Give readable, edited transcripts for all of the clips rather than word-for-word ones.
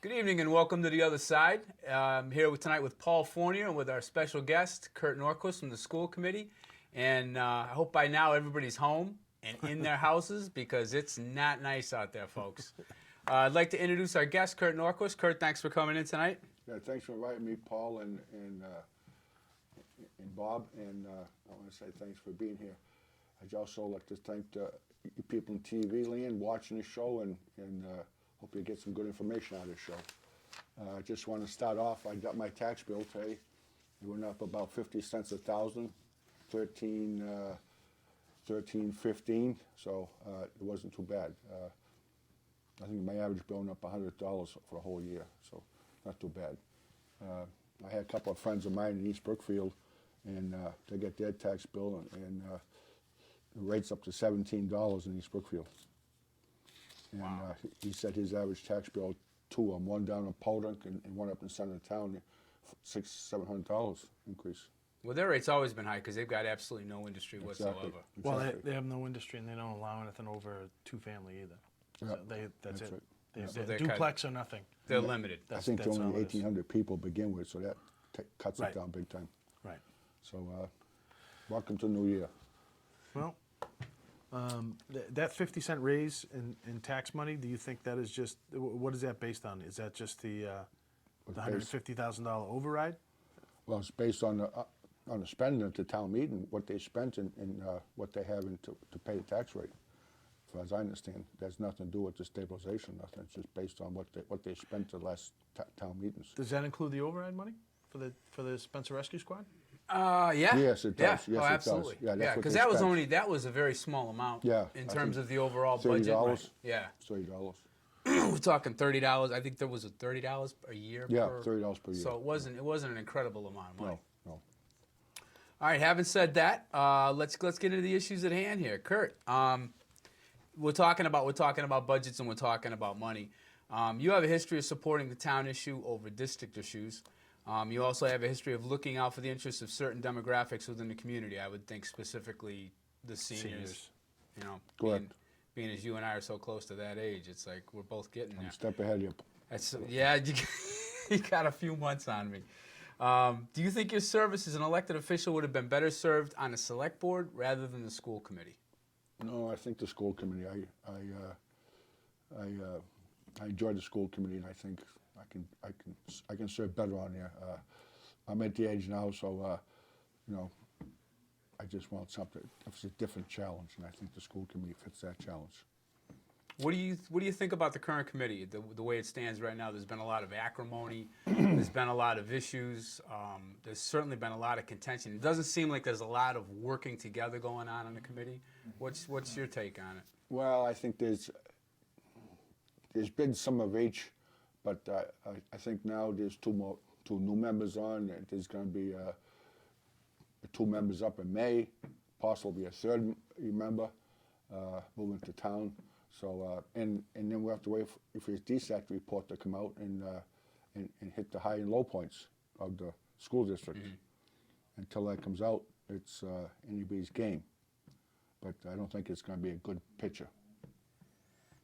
Good evening and welcome to The Other Side. I'm here tonight with Paul Fournier and with our special guest, Kurt Nordquist from the school committee. And I hope by now everybody's home and in their houses because it's not nice out there, folks. I'd like to introduce our guest, Kurt Nordquist. Kurt, thanks for coming in tonight. Yeah, thanks for inviting me, Paul and Bob. And I want to say thanks for being here. I'd also like to thank the people in TV land watching the show and hope you get some good information out of the show. I just want to start off. I got my tax bill today. It went up about 50 cents a thousand, 13.15. So it wasn't too bad. I think my average bill went up $100 for a whole year, so not too bad. I had a couple of friends of mine in East Brookfield, and they get their tax bill, and the rate's up to $17 in East Brookfield. And Wow. He said his average tax bill, two of them, one down in Podunk and one up in center of town, $700 increase. Well, their rate's always been high because they've got absolutely no industry whatsoever. Exactly. Well, they have no industry and they don't allow anything over two-family either. So that's it. Right. So They're they're duplex or nothing. They're limited. I think That's there are all only it is. 1,800 people to begin with, so that cuts Right. it down big time. Right. So welcome to the new year. Well, that 50-cent raise in tax money, do you think that is just, what is that based on? Is that just the $150,000 override? Well, it's based on the spending at the town meeting, what they spent and what they have to pay the tax rate. As far as I understand, that's nothing to do with the stabilization, nothing. It's just based on what they spent the last town meetings. Does that include the override money for the Spencer Rescue Squad? Yeah. Yes, it does. Yeah. Yes, Oh, it does. absolutely. Yeah, that's Yeah, what because they that was a very small amount. Yeah, In I terms think of the overall $30. budget. Right. Yeah. $30. We're talking $30. I think there was a $30 a year. Yeah, per, $30 per year. So it wasn't an incredible amount of money. No. All right. Having said that, let's get into the issues at hand here, Kurt. We're talking about budgets and we're talking about money. You have a history of supporting the town issue over district issues. You also have a history of looking out for the interests of certain demographics within the community. I would think specifically the seniors. You know, Correct. Being as you and I are so close to that age, it's like we're both getting I'm there. a step ahead of you. Yeah, you got a few months on me. Do you think your service as an elected official would have been better served on a select board rather than the school committee? No, I think the school committee. I enjoy the school committee, and I think I can serve better on there. I'm at the age now, so I just want something. It's a different challenge, and I think the school committee fits that challenge. What do you think about the current committee, the way it stands right now? There's been a lot of acrimony. There's been a lot of issues. There's certainly been a lot of contention. It doesn't seem like there's a lot of working together going on in the committee. What's your take on it? Well, I think there's been some of each, but I think now there's two new members on. There's going to be two members up in May, possibly a third member moving to town. So and then we have to wait for his DSAC report to come out and hit the high and low points of the school district. Mm-hmm. Until that comes out, it's anybody's game. But I don't think it's going to be a good picture.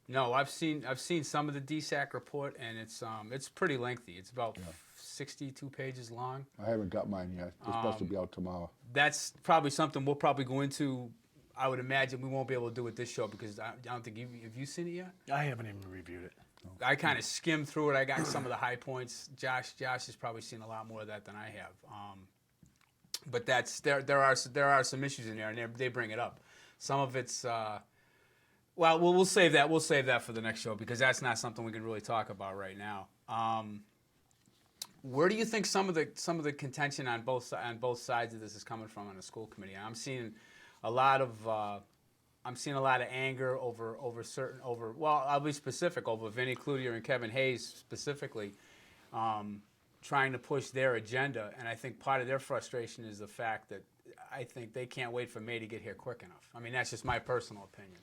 No, I've seen some of the DSAC report, and it's pretty lengthy. It's about 62 pages long. I haven't got mine yet. It's supposed to be out tomorrow. That's probably something we'll probably go into. I would imagine we won't be able to do it this show because I don't think have you seen it yet? I haven't even reviewed it. No. I kind of skimmed through it. I got some of the high points. Josh has probably seen a lot more of that than I have. But there are some issues in there, and they bring it up. Some of it's well, we'll save that. We'll save that for the next show because that's not something we can really talk about right now. Where do you think some of the contention on both sides of this is coming from on the school committee? I'm seeing a lot of anger over well, I'll be specific, over Vinnie Cloutier and Kevin Hayes specifically, trying to push their agenda, and I think part of their frustration is the fact that I think they can't wait for May to get here quick enough. I mean, that's just my personal opinion.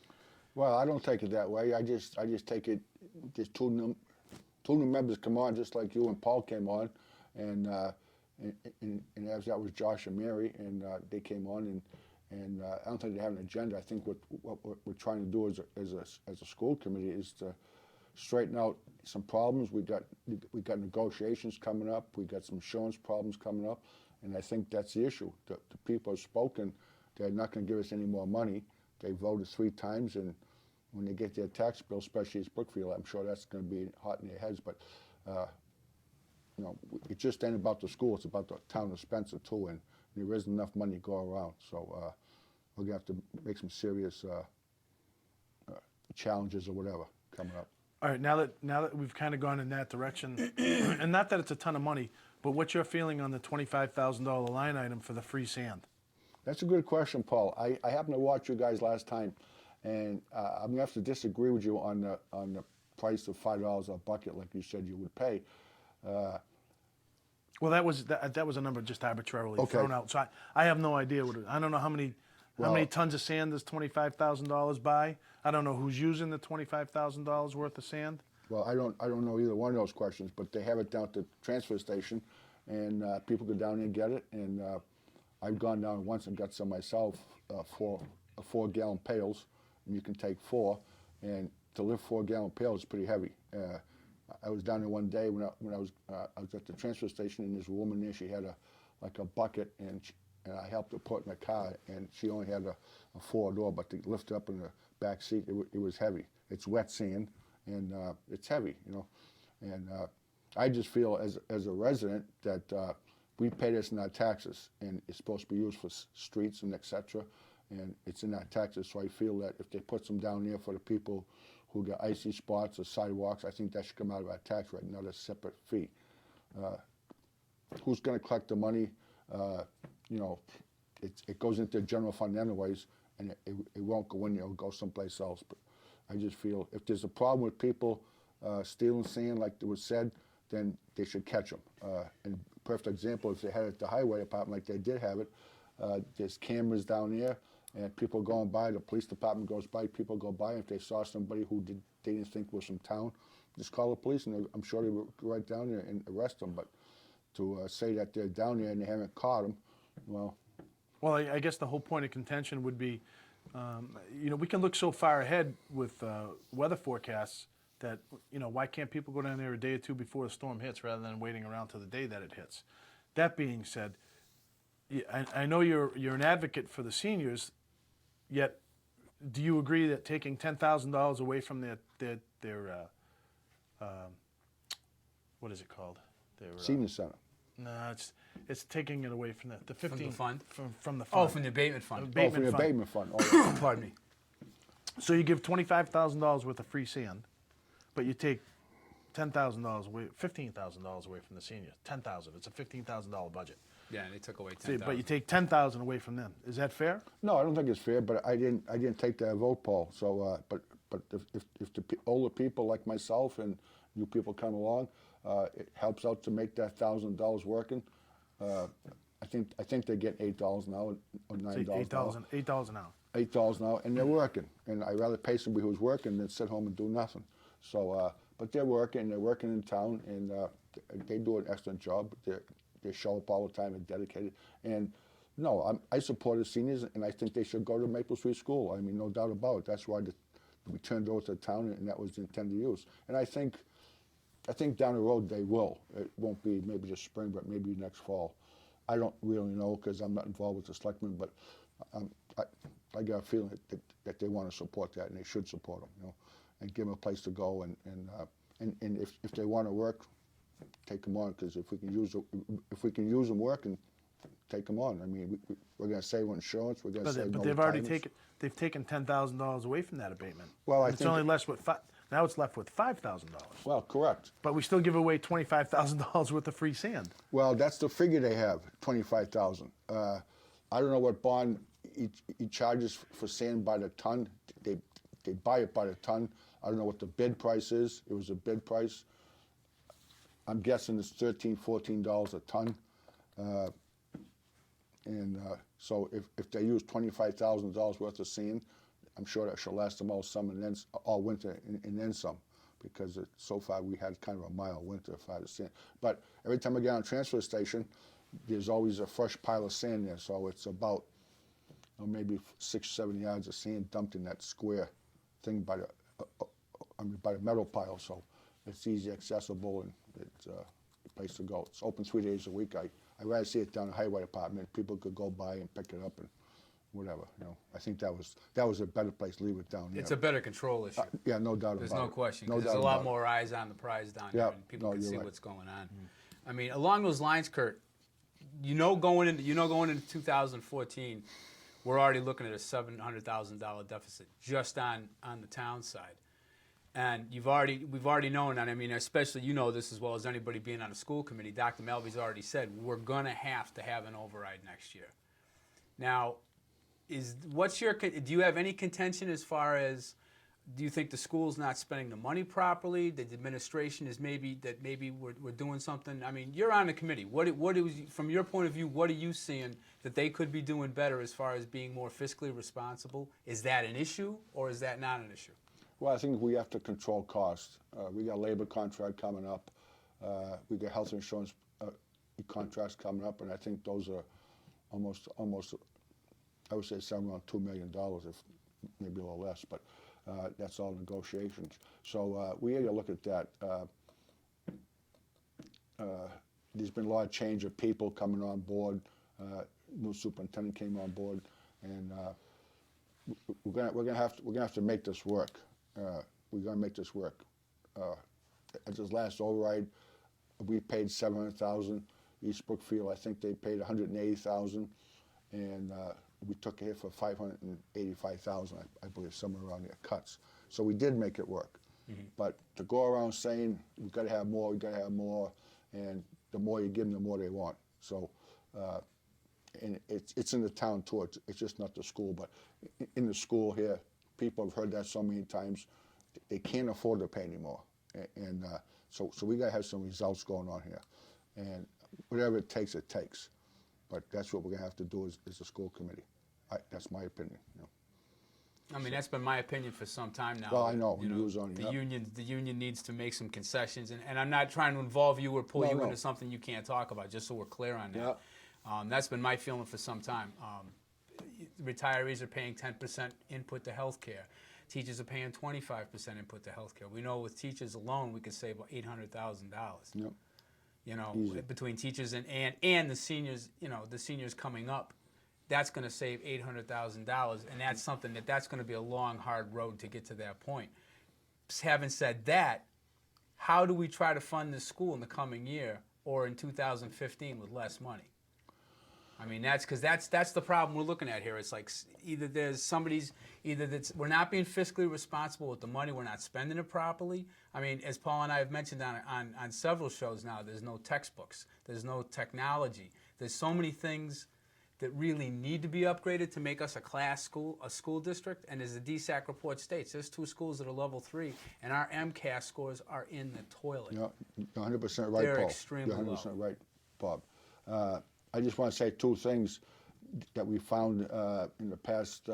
Well, I don't take it that way. I just take it. Just two new members come on, just like you and Paul came on, and as that was Josh and Mary, and they came on, and I don't think they have an agenda. I think what we're trying to do as a school committee is to straighten out some problems. We got negotiations coming up. We got some insurance problems coming up, and I think that's the issue. The people have spoken. They're not going to give us any more money. They voted 3 times, and when they get their tax bill, especially as Brookfield, I'm sure that's going to be hot in their heads. But you know, it just ain't about the school. It's about the town of Spencer too, and there isn't enough money to go around. So we're gonna have to make some serious challenges or whatever coming up. All right, now that we've kind of gone in that direction, and not that it's a ton of money, but what's your feeling on the $25,000 line item for the free sand? That's a good question, Paul. I happened to watch you guys last time, and I'm gonna have to disagree with you on the price of $5 a bucket, like you said you would pay. Well, that was a number just arbitrarily Okay. thrown out. So I have no idea what I don't know how many tons of sand does $25,000 buy. I don't know who's using the $25,000 worth of sand. Well, I don't know either one of those questions, but they have it down at the transfer station, and people go down there and get it. And I've gone down once and got some myself, 4-gallon pails, and you can take 4. And to lift 4-gallon pails is pretty heavy. I was down there one day when I was at the transfer station, and this woman there, she had a bucket, and I helped her put in the car, and she only had a 4-door, but to lift up in the back seat, it was heavy. It's wet sand, and it's heavy, you know. And I just feel as a resident that we pay this in our taxes, and it's supposed to be used for streets and etc. And it's in our taxes, so I feel that if they put some down there for the people who got icy spots or sidewalks, I think that should come out of our tax rate, not a separate fee. Who's going to collect the money? You know, it goes into the general fund anyways, and it won't go in there, it'll go someplace else. But I just feel if there's a problem with people stealing sand, like it was said, then they should catch them. And perfect example, if they had it at the highway department, like they did have it, there's cameras down there, and people going by, the police department goes by, people go by, and if they saw somebody who they didn't think was from town, just call the police, and I'm sure they would go right down there and arrest them. But to say that they're down there and they haven't caught them, well, I guess the whole point of contention would be, you know, we can look so far ahead with weather forecasts that, you know, why can't people go down there a day or two before the storm hits rather than waiting around till the day that it hits? That being said, I know you're an advocate for the seniors, yet do you agree that taking $10,000 away from their what is it called? Their senior center. no, it's taking it away from the 15 From the fund? from the fund. Oh, from the abatement fund. From the abatement fund. Oh, yeah. Pardon me. So you give $25,000 worth of free sand, but you take $10,000 away, $15,000 away from the seniors. $10,000. It's a $15,000 budget. Yeah, and they took away So, 10,000. but you take $10,000 away from them. Is that fair? No, I don't think it's fair, but I didn't take that vote, Paul. So, but if the older people like myself and new people come along, it helps out to make that $1,000 working. I think they get $8 an hour or $9 Say an hour. $8 an hour. $8 an hour, and they're working. And I'd rather pay somebody who's working than sit home and do nothing. So, but they're working in town, and they do an excellent job. They show up all the time and dedicated. And no, I support the seniors, and I think they should go to Maple Street School. I mean, no doubt about it. That's why we turned over to the town, and that was the intended use. And I think down the road they will. It won't be maybe this spring, but maybe next fall. I don't really know because I'm not involved with the selectmen, but I got a feeling that they want to support that, and they should support them, you know, and give them a place to go. And if they want to work, take them on, because if we can use them working, take them on. I mean, we're going to save on insurance. We're going to save. But they've already taken $10,000 away from that abatement. Well, it's only left with now it's left with $5,000. Well, correct. But we still give away $25,000 worth of free sand. Well, that's the figure they have, $25,000. I don't know what bond he charges for sand by the ton. They buy it by the ton. I don't know what the bid price is. It was a bid price. I'm guessing it's $13, $14 a ton. So if they use $25,000 worth of sand, I'm sure that should last them all summer and then all winter and then some, because so far we had kind of a mild winter for the sand. But every time I get on a transfer station, there's always a fresh pile of sand there. So it's about maybe 6-7 yards of sand dumped in that square thing by by the metal pile, so it's easy accessible and it's a place to go. It's open 3 days a week. I'd rather see it down in the highway department. People could go by and pick it up and whatever. I think that was a better place to leave it down there. It's a better control issue. Yeah, no doubt There's about it. no question. No 'Cause there's doubt a lot about it. more eyes on the prize down Yeah, there, and people no, can you're see right. what's going on. I mean, along those lines, Kurt, going into 2014, we're already looking at a $700,000 deficit just on the town side. And we've already known, and I mean, especially you know this as well as anybody being on a school committee. Dr. Melby's already said we're gonna have to have an override next year. Now, do you have any contention as far as, do you think the school's not spending the money properly? The administration is maybe we're doing something. I mean, you're on the committee. What is, from your point of view, what are you seeing that they could be doing better as far as being more fiscally responsible? Is that an issue or is that not an issue? Well, I think we have to control costs. We got a labor contract coming up. We got health insurance contracts coming up, and I think those are almost, I would say somewhere around $2 million, if maybe a little less, but that's all negotiations. So we got to look at that. There's been a lot of change of people coming on board. New superintendent came on board, and we're gonna have to make this work. We're gonna make this work. At this last override, we paid $700,000. East Brookfield, I think they paid $180,000, and we took a hit for $585,000, I believe, somewhere around there, cuts. So we did make it work. Mm-hmm. But to go around saying we've got to have more, and the more you give them, the more they want. So, and it's in the town too. It's just not the school, but in the school here, people have heard that so many times. They can't afford to pay anymore, and so we got to have some results going on here, and whatever it takes, it takes. But that's what we're gonna have to do as a school committee. That's my opinion. I mean, that's been my opinion for some time now. Well, I know. The union needs to make some concessions, and I'm not trying to involve you or pull you into something you can't talk about. Just so we're clear on that. Yeah. That's been my feeling for some time. Retirees are paying 10% input to health care. Teachers are paying 25% input to health care. We know with teachers alone, we could save about $800,000. Yep. Easy. Between teachers and the seniors, the seniors coming up, that's going to save $800,000, and that's something that's going to be a long, hard road to get to that point. Having said that, how do we try to fund this school in the coming year or in 2015 with less money? I mean, that's the problem we're looking at here. It's like either we're not being fiscally responsible with the money, we're not spending it properly. I mean, as Paul and I have mentioned on several shows now, there's no textbooks, there's no technology. There's so many things that really need to be upgraded to make us a school district. And as the DSAC report states, there's 2 schools that are level 3, and our MCAS scores are in the toilet. Yeah, 100% right, They're Paul. extremely You're 100% low. right, Bob. I just want to say 2 things that we found in the past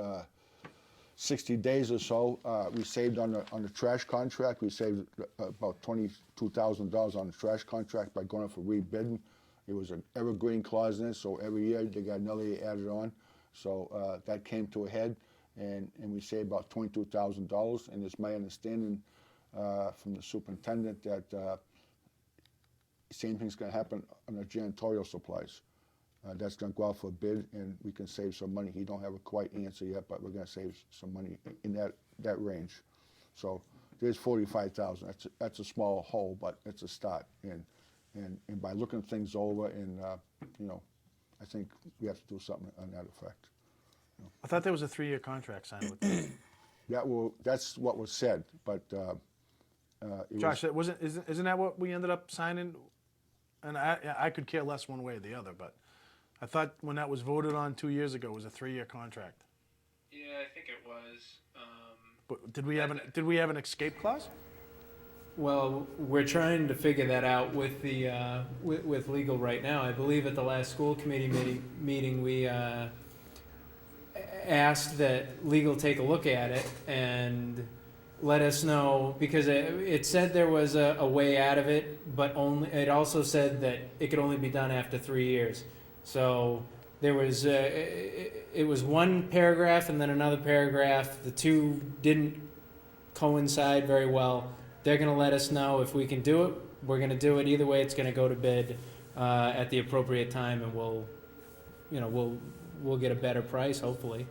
60 days or so. We saved on the trash contract. We saved about $22,000 on the trash contract by going up for rebidding. It was an evergreen clause in it, so every year they got another year added on. So that came to a head, and we saved about $22,000. And it's my understanding from the superintendent that same thing's going to happen on the janitorial supplies. That's going to go out for a bid, and we can save some money. He don't have a quite answer yet, but we're going to save some money in that range. So there's $45,000. That's a small hole, but it's a start. And by looking things over, and I think we have to do something on that effect. I thought there was a 3-year contract signed with them. That's what was said, but Josh, isn't that what we ended up signing? And I could care less one way or the other, but I thought when that was voted on 2 years ago, it was a 3-year contract. Yeah, I think it was. But did we have an escape clause? Well, we're trying to figure that out with the with legal right now. I believe at the last school committee meeting we asked that legal take a look at it and let us know, because it said there was a way out of it, but it also said that it could only be done after 3 years. So there was it was one paragraph and then another paragraph. The two didn't coincide very well. They're going to let us know if we can do it. We're going to do it. Either way, it's going to go to bid at the appropriate time, and we'll get a better price, hopefully.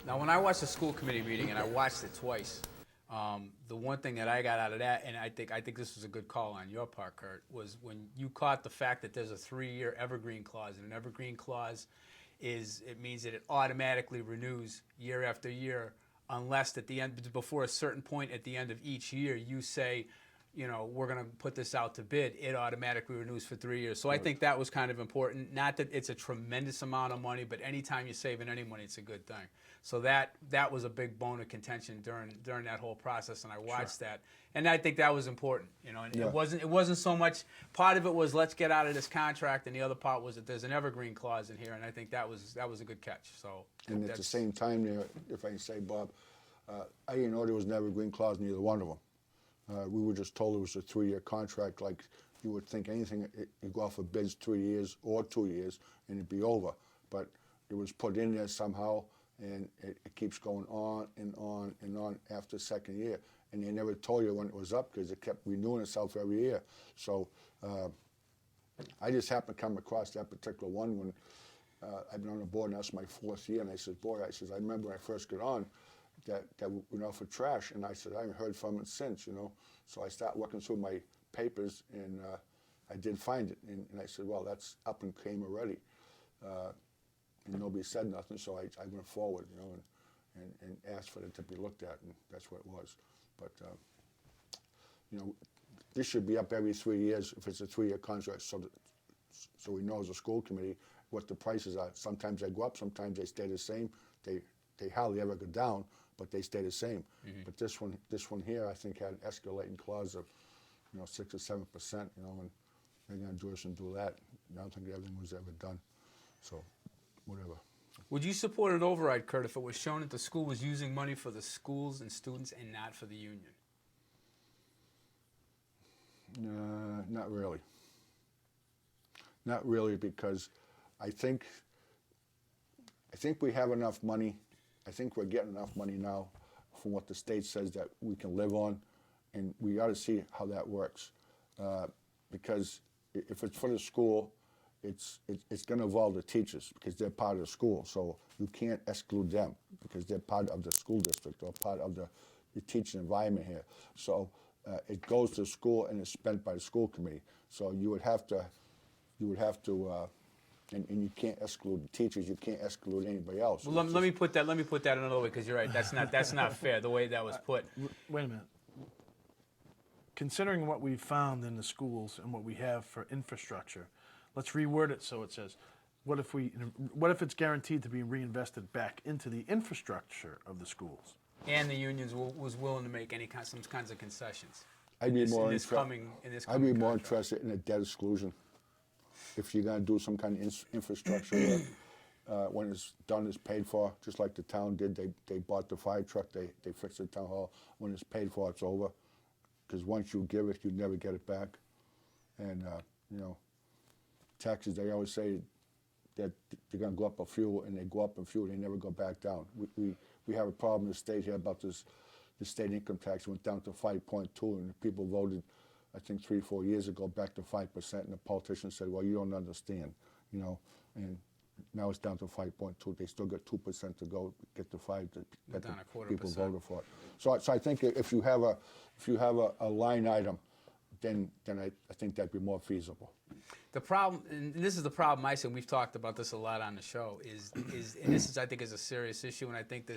Now, when I watched the school committee meeting, and I watched it twice, the one thing that I got out of that, and I think this was a good call on your part, Kurt, was when you caught the fact that there's a 3-year evergreen clause, and an evergreen clause it means that it automatically renews year after year, unless at the end, before a certain point at the end of each year, you say, we're going to put this out to bid, it automatically renews for 3 years. So I think that was kind of important. Not that it's a tremendous amount of money, but anytime you're saving any money, it's a good thing. So that was a big bone of contention during that whole process, and I watched that, and I think that was important. And it wasn't so much. Part of it was let's get out of this contract, and the other part was that there's an evergreen clause in here, and I think that was a good catch. So And at the same time, there, if I can say, Bob, I didn't know there was an evergreen clause in either one of them. We were just told it was a 3-year contract, like you would think anything, you go out for bids 3 years or 2 years and it'd be over. But it was put in there somehow, and it keeps going on and on and on after the second year. And they never told you when it was up because it kept renewing itself every year. So I just happened to come across that particular one when I've been on the board, and that's my 4th year. And I said, boy, I remember when I first got on, that went out for trash, and I said, I haven't heard from it since, So I started looking through my papers, and I did find it, and I said, well, that's up and came already. And nobody said nothing, so I went forward, and asked for it to be looked at, and that's what it was. But, this should be up every 3 years if it's a 3-year contract, so we know as a school committee what the prices are. Sometimes they go up, sometimes they stay the same. They hardly ever go down, but they stay the same. Mm-hmm. But this one here, I think, had an escalating clause of, 6 or 7%. And they're going to do this and do that. I don't think everything was ever done. So, whatever. Would you support an override, Kurt, if it was shown that the school was using money for the schools and students and not for the union? Not really. Not really, because I think we have enough money. I think we're getting enough money now from what the state says that we can live on, and we ought to see how that works. Because if it's for the school, it's going to involve the teachers because they're part of the school. So you can't exclude them because they're part of the school district or part of the teaching environment here. So it goes to school and it's spent by the school committee. So you would have to. And you can't exclude the teachers. You can't exclude anybody else. Well, let me put that another way, because you're right. That's not fair the way that was put. Wait a minute. Considering what we've found in the schools and what we have for infrastructure, let's reword it so it says, what if it's guaranteed to be reinvested back into the infrastructure of the schools? And the unions was willing to make some kinds of concessions. I'd be more interested in a debt exclusion. If you're going to do some kind of infrastructure, when it's done, it's paid for, just like the town did. They bought the fire truck, they fixed the town hall. When it's paid for, it's over. Because once you give it, you never get it back. And, taxes, they always say that they're going to go up on fuel, and they go up on fuel, they never go back down. We have a problem in the state here about this. The state income tax went down to 5.2, and the people voted, I think 3 or 4 years ago, back to 5%, and the politicians said, well, you don't understand, and now it's down to 5.2. They still got 2% to go get to 5 that the people voted for it. So I think if you have a line item, then I think that'd be more feasible. The problem, and this is the problem I see, and we've talked about this a lot on the show, is and this is, I think, is a serious issue, and I think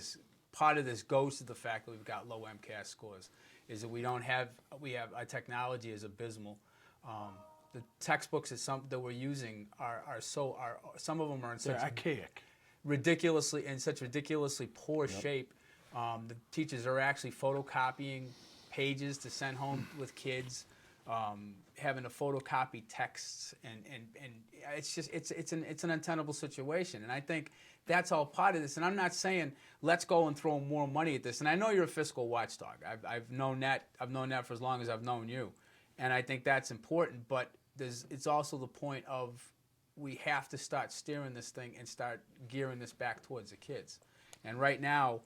part of this goes to the fact that we've got low MCAS scores, is that we have our technology is abysmal. The textbooks that we're using are some of them are in such archaic, such ridiculously poor shape. The teachers are actually photocopying pages to send home with kids, having to photocopy texts, and it's just it's an untenable situation. And I think that's all part of this. And I'm not saying let's go and throw more money at this. And I know you're a fiscal watchdog. I've known that for as long as I've known you, and I think that's important. But it's also the point of we have to start steering this thing and start gearing this back towards the kids. And right now,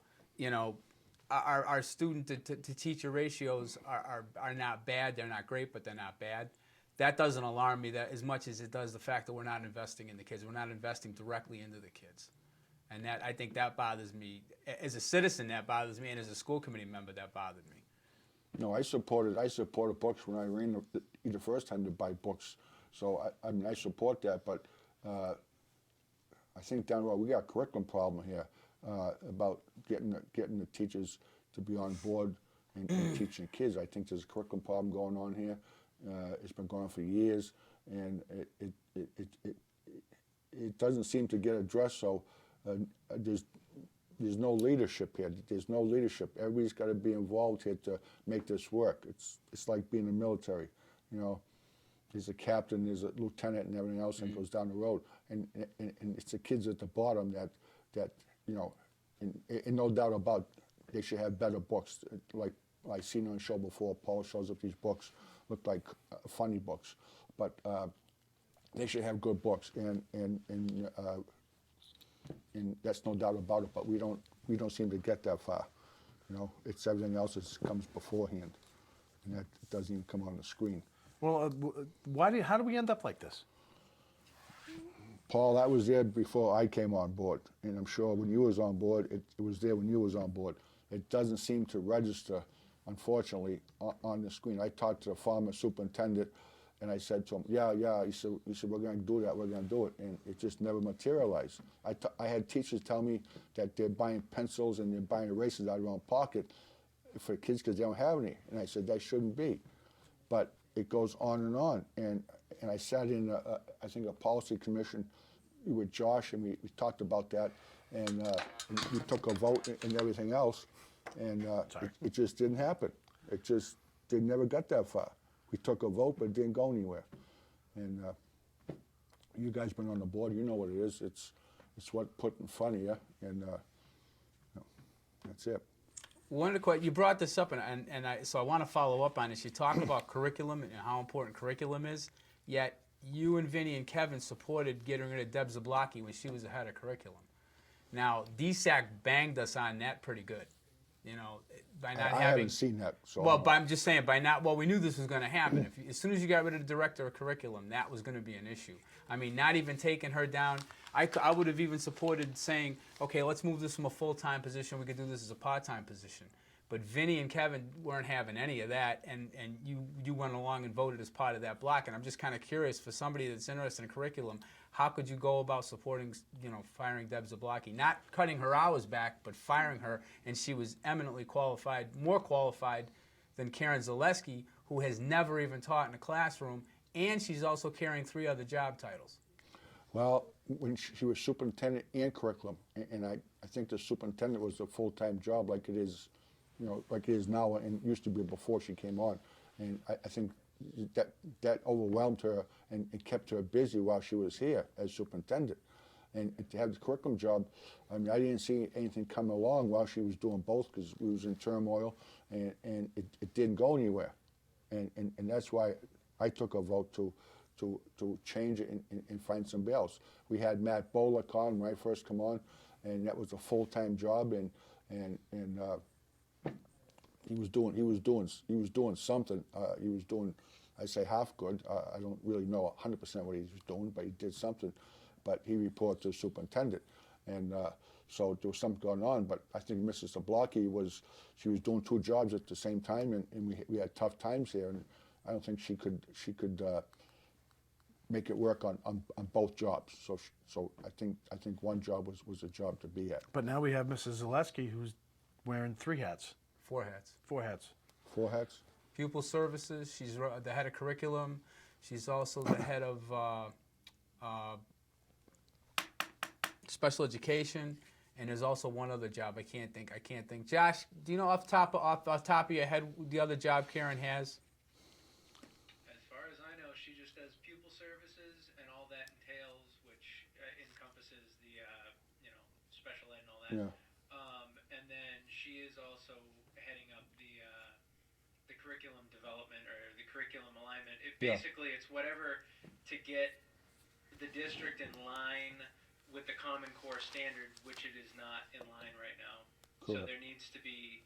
our student to teacher ratios are not bad. They're not great, but they're not bad. That doesn't alarm me that as much as it does the fact that we're not investing in the kids. We're not investing directly into the kids. And that, I think that bothers me. As a citizen, that bothers me, and as a school committee member, that bothered me. No, I supported books when I ran the first time to buy books. So I mean, I support that, but I think down the road we got a curriculum problem here about getting the teachers to be on board and teaching kids. I think there's a curriculum problem going on here. It's been going on for years, and it doesn't seem to get addressed. So there's no leadership here. There's no leadership. Everybody's got to be involved here to make this work. It's like being in the military, you know. There's a captain, there's a lieutenant, and everything else, and goes down the road. And it's the kids at the bottom that you know, and no doubt about they should have better books. Like I seen on the show before, Paul shows up these books look like funny books, but they should have good books, and that's no doubt about it. But we don't seem to get that far. You know, it's everything else that comes beforehand, and that doesn't even come on the screen. Well, how do we end up like this? Paul, that was there before I came on board, and I'm sure when you was on board, it was there when you was on board. It doesn't seem to register, unfortunately, on the screen. I talked to the former superintendent, and I said to him, yeah, he said, we're going to do that, we're going to do it, and it just never materialized. I had teachers tell me that they're buying pencils and they're buying erasers out of their own pocket for kids because they don't have any, and I said, that shouldn't be. But it goes on, and I sat in, I think, a policy commission with Josh, and we talked about that, and we took a vote and everything else, and it just didn't happen. They never got that far. We took a vote, but it didn't go anywhere. And you guys been on the board, you know what it is. It's what put in front of you, and that's it. One of the questions you brought this up, so I want to follow up on this. You talk about curriculum and how important curriculum is, yet you and Vinny and Kevin supported getting rid of Deb Zablocki when she was the head of curriculum. Now, DSAC banged us on that pretty good, you know, by not having. I haven't seen that. So well, but I'm just saying, we knew this was going to happen. As soon as you got rid of the director of curriculum, that was going to be an issue. I mean, not even taking her down. I would have even supported saying, okay, let's move this from a full-time position. We could do this as a part-time position. But Vinny and Kevin weren't having any of that, and you went along and voted as part of that block. And I'm just kind of curious, for somebody that's interested in curriculum, how could you go about supporting, you know, firing Deb Zablocki? Not cutting her hours back, but firing her, and she was eminently qualified, more qualified than Karen Zaleski, who has never even taught in a classroom, and she's also carrying 3 other job titles. Well, when she was superintendent and curriculum, and I think the superintendent was a full-time job like it is, you know, like it is now and used to be before she came on. And I think that overwhelmed her and kept her busy while she was here as superintendent. And to have the curriculum job, I mean, I didn't see anything come along while she was doing both because we was in turmoil and it didn't go anywhere. And that's why I took a vote to change it and find somebody else. We had Matt Bolek on when I first come on, and that was a full-time job, and he was doing something. He was doing, I say half good. I don't really know 100% what he was doing, but he did something. But he reported to the superintendent, and so there was something going on. But I think Mrs. Zablocki she was doing 2 jobs at the same time, and we had tough times here, and I don't think she could make it work on both jobs. So I think one job was a job to be at. But now we have Mrs. Zaleski, who's wearing 3 hats. 4 hats. 4 hats. 4 hats? Pupil services, she's the head of curriculum. She's also the head of special education, and there's also one other job I can't think. Josh, do you know off the top of your head the other job Karen has? As far as I know, she just does pupil services and all that entails, which encompasses the special ed and all that. Yeah. And then she is also heading up the curriculum development or the curriculum alignment. Basically, it's whatever to get the district in line with the Common Core standard, which it is not in line right now. Correct. So there needs to be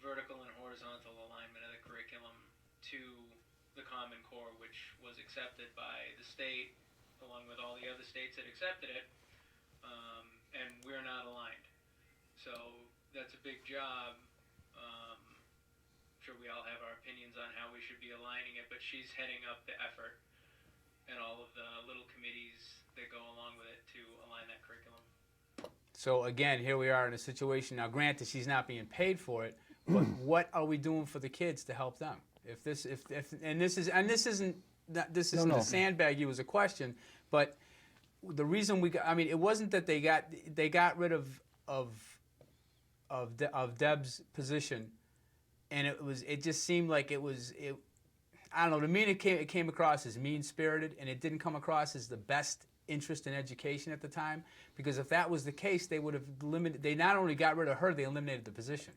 vertical and horizontal alignment of the curriculum to the Common Core, which was accepted by the state, along with all the other states that accepted it, and we're not aligned. So that's a big job. I'm sure we all have our opinions on how we should be aligning it, but she's heading up the effort and all of the little committees that go along with it to align that curriculum. So again, here we are in a situation now. Granted, she's not being paid for it, but what are we doing for the kids to help them? If this isn't No. a sandbag you as a question, but the reason we got, I mean, it wasn't that they got rid of Deb's position, and it just seemed like it. I don't know. To me, it came across as mean spirited, and it didn't come across as the best interest in education at the time. Because if that was the case, they would have limited. They not only got rid of her, they eliminated the position.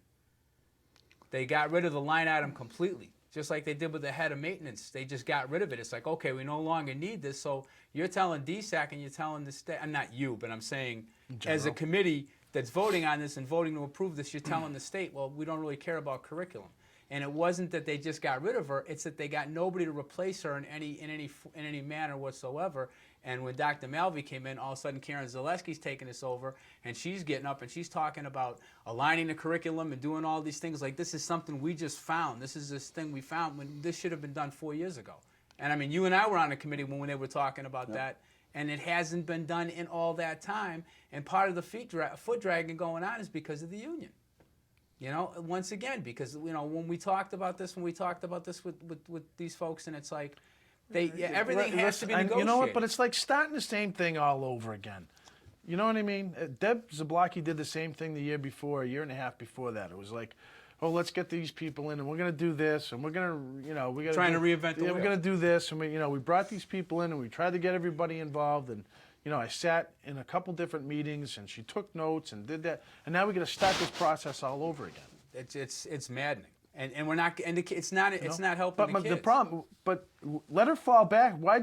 They got rid of the line item completely, just like they did with the head of maintenance. They just got rid of it. It's like, okay, we no longer need this. So you're telling DSAC and you're telling the state. I'm not you, but I'm saying as a committee that's voting on this and voting to approve this, you're telling the state, well, we don't really care about curriculum. And it wasn't that they just got rid of her; it's that they got nobody to replace her in any manner whatsoever. And when Dr. Malvey came in, all of a sudden Karen Zaleski's taking this over, and she's getting up and she's talking about aligning the curriculum and doing all these things. Like, this is something we just found. This is this thing we found when this should have been done 4 years ago. And I mean, you and I were on the committee when they were talking about that, and it hasn't been done in all that time. And part of the foot dragging going on is because of the union. You know, once again, because, you know, when we talked about this with these folks, and it's like, everything has to be negotiated. You know what? But it's like starting the same thing all over again. You know what I mean? Deb Zablocki did the same thing the year before, a year and a half before that. It was like, oh, let's get these people in, and we're going to do this, and we're going to, you know, we're trying to reinvent the wheel. We're going to do this, and we brought these people in, and we tried to get everybody involved, and, you know, I sat in a couple different meetings, and she took notes and did that, and now we're going to start this process all over again. It's maddening. And we're not, and it's not helping but the kids. The problem, but let her fall back. Why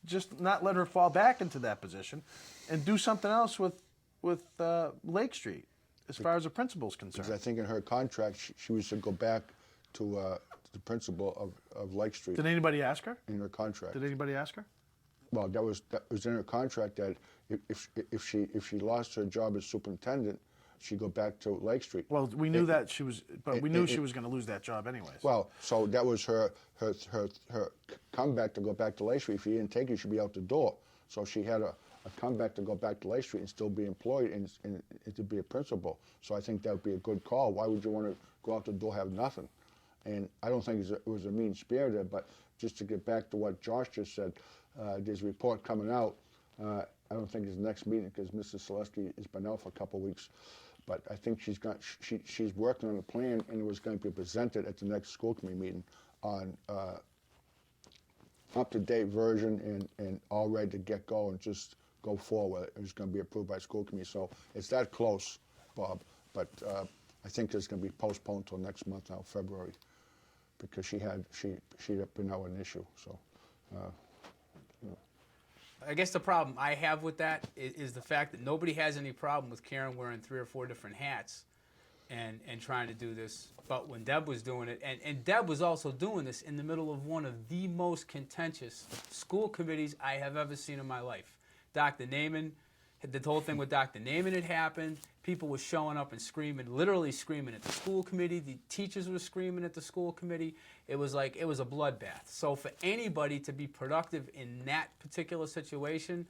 just not let her fall back into that position, and do something else with Lake Street, as far as the principal's concerned? Because I think in her contract she was to go back to the principal of Lake Street. Did anybody ask her? In her contract. Did anybody ask her? Well, that was in her contract that if she lost her job as superintendent, she'd go back to Lake Street. Well, we knew that she was, but we knew she was going to lose that job anyways. Well, so that was her comeback to go back to Lake Street. If she didn't take it, she'd be out the door. So she had a comeback to go back to Lake Street and still be employed and to be a principal. So I think that would be a good call. Why would you want to go out the door have nothing? And I don't think it was a mean-spirited, but just to get back to what Josh just said, there's a report coming out. I don't think it's the next meeting because Mrs. Selesky has been out for a couple of weeks. But I think she's working on a plan, and it was going to be presented at the next school committee meeting on up-to-date version and all ready to get go and just go forward. It was going to be approved by school committee. So it's that close, Bob. But I think it's going to be postponed until next month, now February, because she'd been out an issue. So. I guess the problem I have with that is the fact that nobody has any problem with Karen wearing 3 or 4 different hats and trying to do this. But when Deb was doing it, and Deb was also doing this in the middle of one of the most contentious school committees I have ever seen in my life. Dr. Naiman, the whole thing with Dr. Naiman had happened. People were showing up and screaming, literally screaming at the school committee. The teachers were screaming at the school committee. It was like, it was a bloodbath. So for anybody to be productive in that particular situation,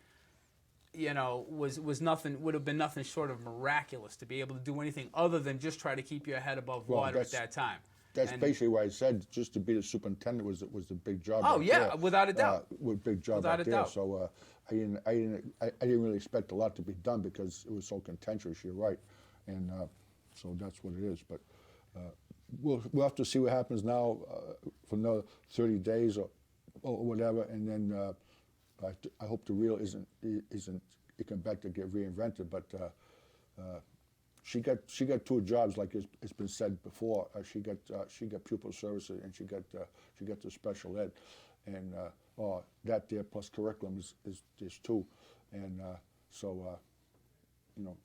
you know, would have been nothing short of miraculous to be able to do anything other than just try to keep your head above water at that time. That's basically why I said just to be the superintendent was the big job. Oh, right yeah, there. without a doubt. Big job Without right a there. doubt. So I didn't really expect a lot to be done because it was so contentious. You're right, and so that's what it is. But we'll have to see what happens now for another 30 days or whatever, and then I hope the reel isn't it can back to get reinvented, but. She got 2 jobs, like it's been said before. She got pupil services and she got the special ed, and that there plus curriculum is 2, and so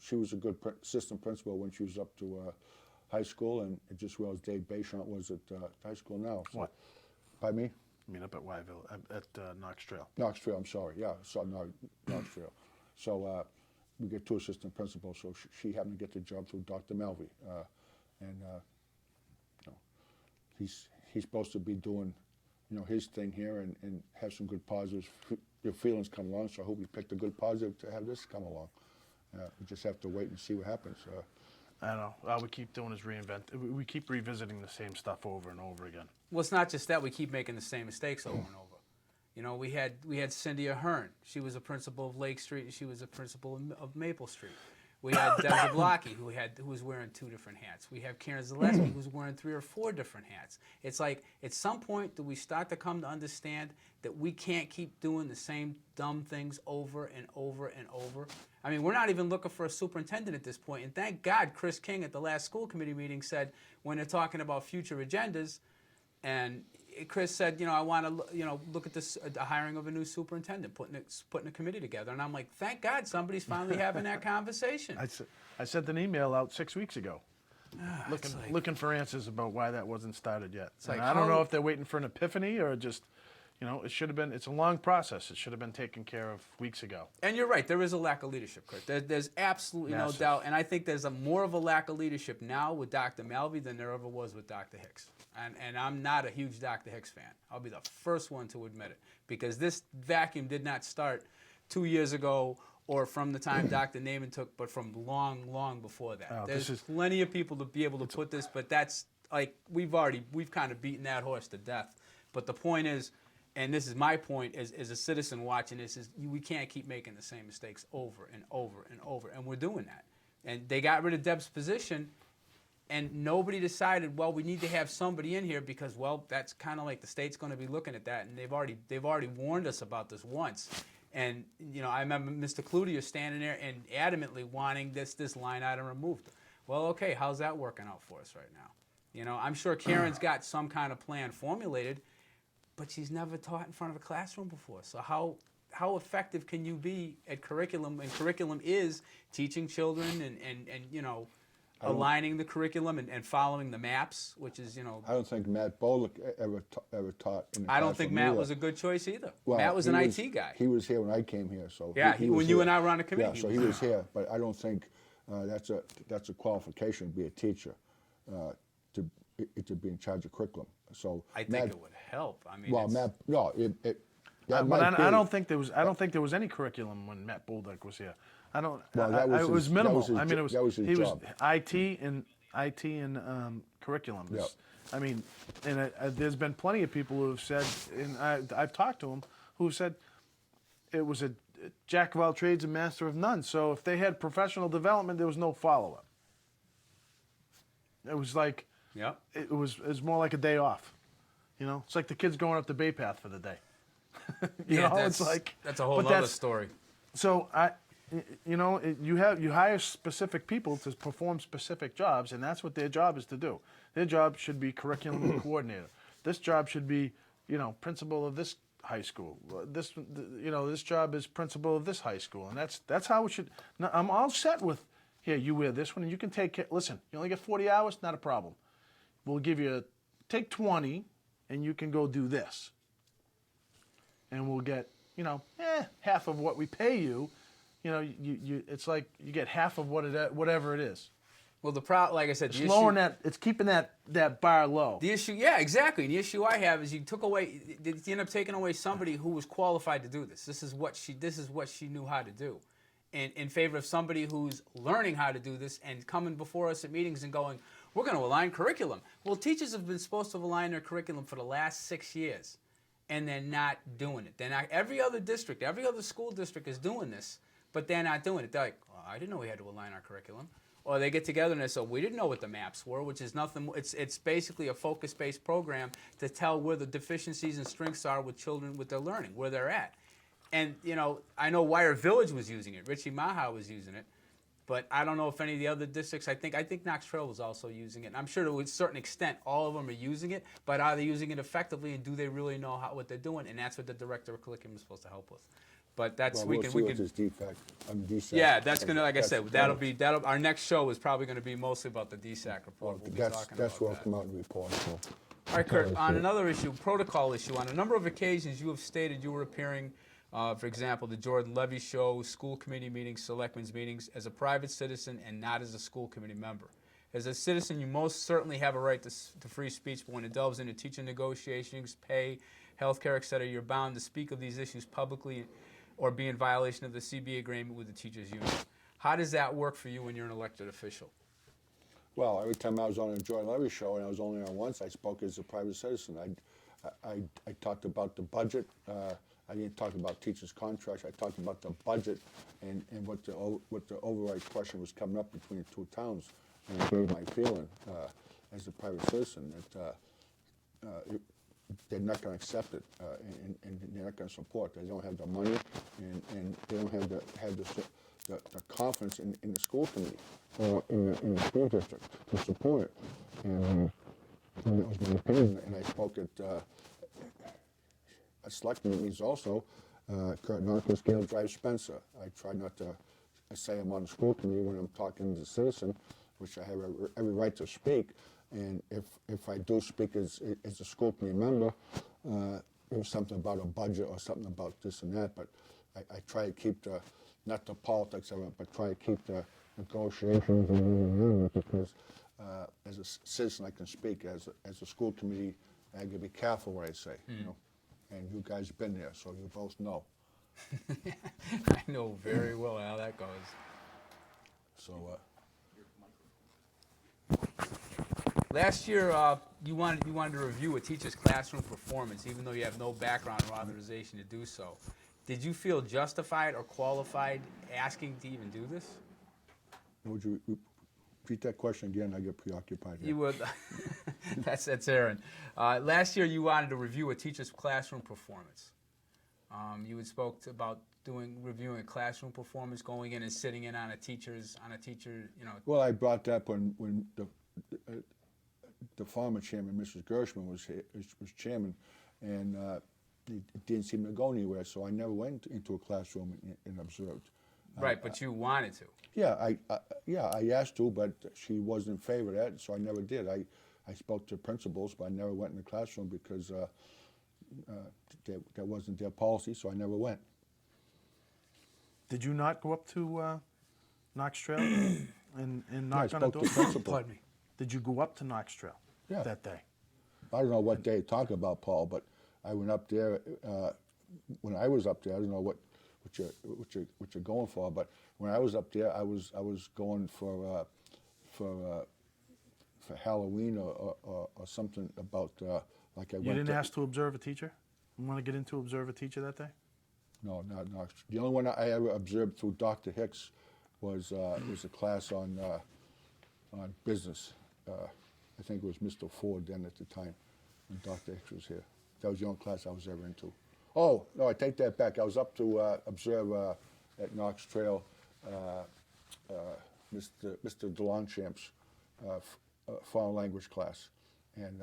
she was a good assistant principal when she was up to high school, and just well as Dave Bayshant was at high school now. So, What? By me? I mean, up at Wyville, at Knox Trail. Knox Trail, I'm sorry. Yeah, so Knox Trail. So we get 2 assistant principals. So she happened to get the job through Dr. Melvey, and he's supposed to be doing, his thing here and have some good positive feelings come along. So I hope he picked a good positive to have this come along. We just have to wait and see what happens. I don't know. All we keep doing is reinvent. We keep revisiting the same stuff over and over again. Well, it's not just that. We keep making the same mistakes over and over. We had Cindy Ahern. She was a principal of Lake Street, and she was a principal of Maple Street. We had Deb Zablocki, who was wearing 2 different hats. We have Karen Zaleski, who was wearing 3 or 4 different hats. It's like, at some point, do we start to come to understand that we can't keep doing the same dumb things over and over and over? I mean, we're not even looking for a superintendent at this point. And thank God Chris King at the last school committee meeting said, when they're talking about future agendas, and Chris said, I want to, look at this, the hiring of a new superintendent, putting a committee together. And I'm like, thank God somebody's finally having that conversation. I sent an email out 6 weeks ago, looking for answers about why that wasn't started yet. And I don't know if they're waiting for an epiphany or just, it should have been. It's a long process. It should have been taken care of weeks ago. And you're right. There is a lack of leadership, Kurt. There's absolutely no doubt. And I think there's more of a lack of leadership now with Dr. Malvey than there ever was with Dr. Hicks. And I'm not a huge Dr. Hicks fan. I'll be the first one to admit it, because this vacuum did not start 2 years ago or from the time Dr. Naaman took, but from long, long before that. Oh, There's plenty of people to be able to put this, but that's like we've kind of beaten that horse to death. But the point is, and this is my point as a citizen watching this, is we can't keep making the same mistakes over and over and over, and we're doing that. And they got rid of Deb's position, and nobody decided, well, we need to have somebody in here because, well, that's kind of like the state's going to be looking at that, and they've already warned us about this once. And I remember Mr. Cloutier standing there and adamantly wanting this line item removed. Well, okay, how's that working out for us right now? I'm sure Karen's got some kind of plan formulated, but she's never taught in front of a classroom before. So how effective can you be at curriculum? And curriculum is teaching children and aligning the curriculum and following the maps, which is, I don't think Matt Bolick ever taught in the I don't think classroom Matt either. was a good choice either. Well, Matt was an IT guy. He was here when I came here, so Yeah, he was when here. you and I were on the committee. Yeah, so he was here, but I don't think that's a qualification to be a teacher, to be in charge of curriculum. So I think it would help. I mean, well, it's- Matt, no, that But might be. I don't think there was any curriculum when Matt Bolduc was here. I don't. Well, that was it was his- minimal. that was his I mean, it was that was his he job. was IT and curriculum. Yep. I mean, and there's been plenty of people who have said, and I've talked to them, who have said it was a jack of all trades and master of none. So if they had professional development, there was no follow up. It was like, Yep. it was more like a day off. It's like the kids going up the Bay Path for the day. that's, it's like that's a whole but other that's- story. So you hire specific people to perform specific jobs, and that's what their job is to do. Their job should be curriculum coordinator. This job should be, principal of this high school. This job is principal of this high school, and that's how it should. Now, I'm all set with. Here, you wear this one, and you can take care. Listen, you only get 40 hours, not a problem. We'll give you take 20, and you can go do this. And we'll get, half of what we pay you. It's like you get half of whatever it is. Well, like I said, It's lowering that. It's keeping that bar low. The issue, yeah, exactly. The issue I have is you end up taking away somebody who was qualified to do this. This is what she knew how to do, and in favor of somebody who's learning how to do this and coming before us at meetings and going, we're going to align curriculum. Well, teachers have been supposed to align their curriculum for the last 6 years, and they're not doing it. They're not. Every other school district is doing this, but they're not doing it. They're like, well, I didn't know we had to align our curriculum. Or they get together and they say, we didn't know what the maps were, which is nothing. It's basically a focus-based program to tell where the deficiencies and strengths are with children, with their learning, where they're at. And, I know Wire Village was using it. Richie Maha was using it. But I don't know if any of the other districts, I think Knox Trail was also using it. And I'm sure to a certain extent all of them are using it, but are they using it effectively, and do they really know what they're doing? And that's what the director of curriculum is supposed to help with. But that's Well, we we'll can see we what can. this defect. DSAC. Yeah, that's gonna, like I said, that'll that's- be our next show is probably gonna be mostly about the DSAC report. Well, We'll be that's talking that's about what that. will come out in the report. So. All right, Kurt, on another issue, protocol issue, on a number of occasions you have stated you were appearing, for example, the Jordan Levy Show, school committee meetings, selectmen's meetings, as a private citizen and not as a school committee member. As a citizen, you most certainly have a right to free speech, but when it delves into teacher negotiations, pay, healthcare, etc., you're bound to speak of these issues publicly or be in violation of the CBA agreement with the teachers union. How does that work for you when you're an elected official? Well, every time I was on a Jordan Levy show, and I was only on once, I spoke as a private citizen. I talked about the budget. I didn't talk about teachers' contracts. I talked about the budget and what the override question was coming up between the two towns. And I gave my feeling as a private citizen that they're not going to accept it and they're not going to support. They don't have the money and they don't have the confidence in the school committee or in the school district to support it. And that was my opinion. And I spoke at selectmen meetings also. Kurt Nordquist, Gail Drive Spencer. I try not to say I'm on the school committee when I'm talking as a citizen, which I have every right to speak. And if I do speak as a school committee member, it was something about a budget or something about this and that. But I try to keep not the politics of it, but try to keep the negotiations because as a citizen I can speak. As a school committee, I got to be careful what I say. You know, and you guys have been there, so you both know. I know very well how that goes. So. Last year, you wanted to review a teacher's classroom performance, even though you have no background or authorization to do so. Did you feel justified or qualified asking to even do this? Would you repeat that question again? I get preoccupied here. You would. That's Aaron. Last year, you wanted to review a teacher's classroom performance. You had spoke about reviewing a classroom performance, going in and sitting in on a teacher, you know. Well, I brought that up when the former chairman, Mrs. Gershman, was chairman, and it didn't seem to go anywhere. So I never went into a classroom and observed. Right, but you wanted to. Yeah, I asked to, but she wasn't in favor of that, so I never did. I spoke to principals, but I never went in the classroom because that wasn't their policy, so I never went. Did you not go up to Knox Trail and I knock on the spoke door? to principal. Pardon me. Did you go up to Knox Trail that day? I don't know what day you talk about, Paul, but I went up there when I was up there. I don't know what you're going for, but when I was up there, I was going for Halloween or something about like I went. You didn't to, ask to observe a teacher? You want to get into observe a teacher that day? No, not Knox. The only one I ever observed through Dr. Hicks was a class on business. I think it was Mr. Ford then at the time when Dr. Hicks was here. That was the only class I was ever into. Oh, no, I take that back. I was up to observe at Knox Trail Mr. DeLongchamp's foreign language class. And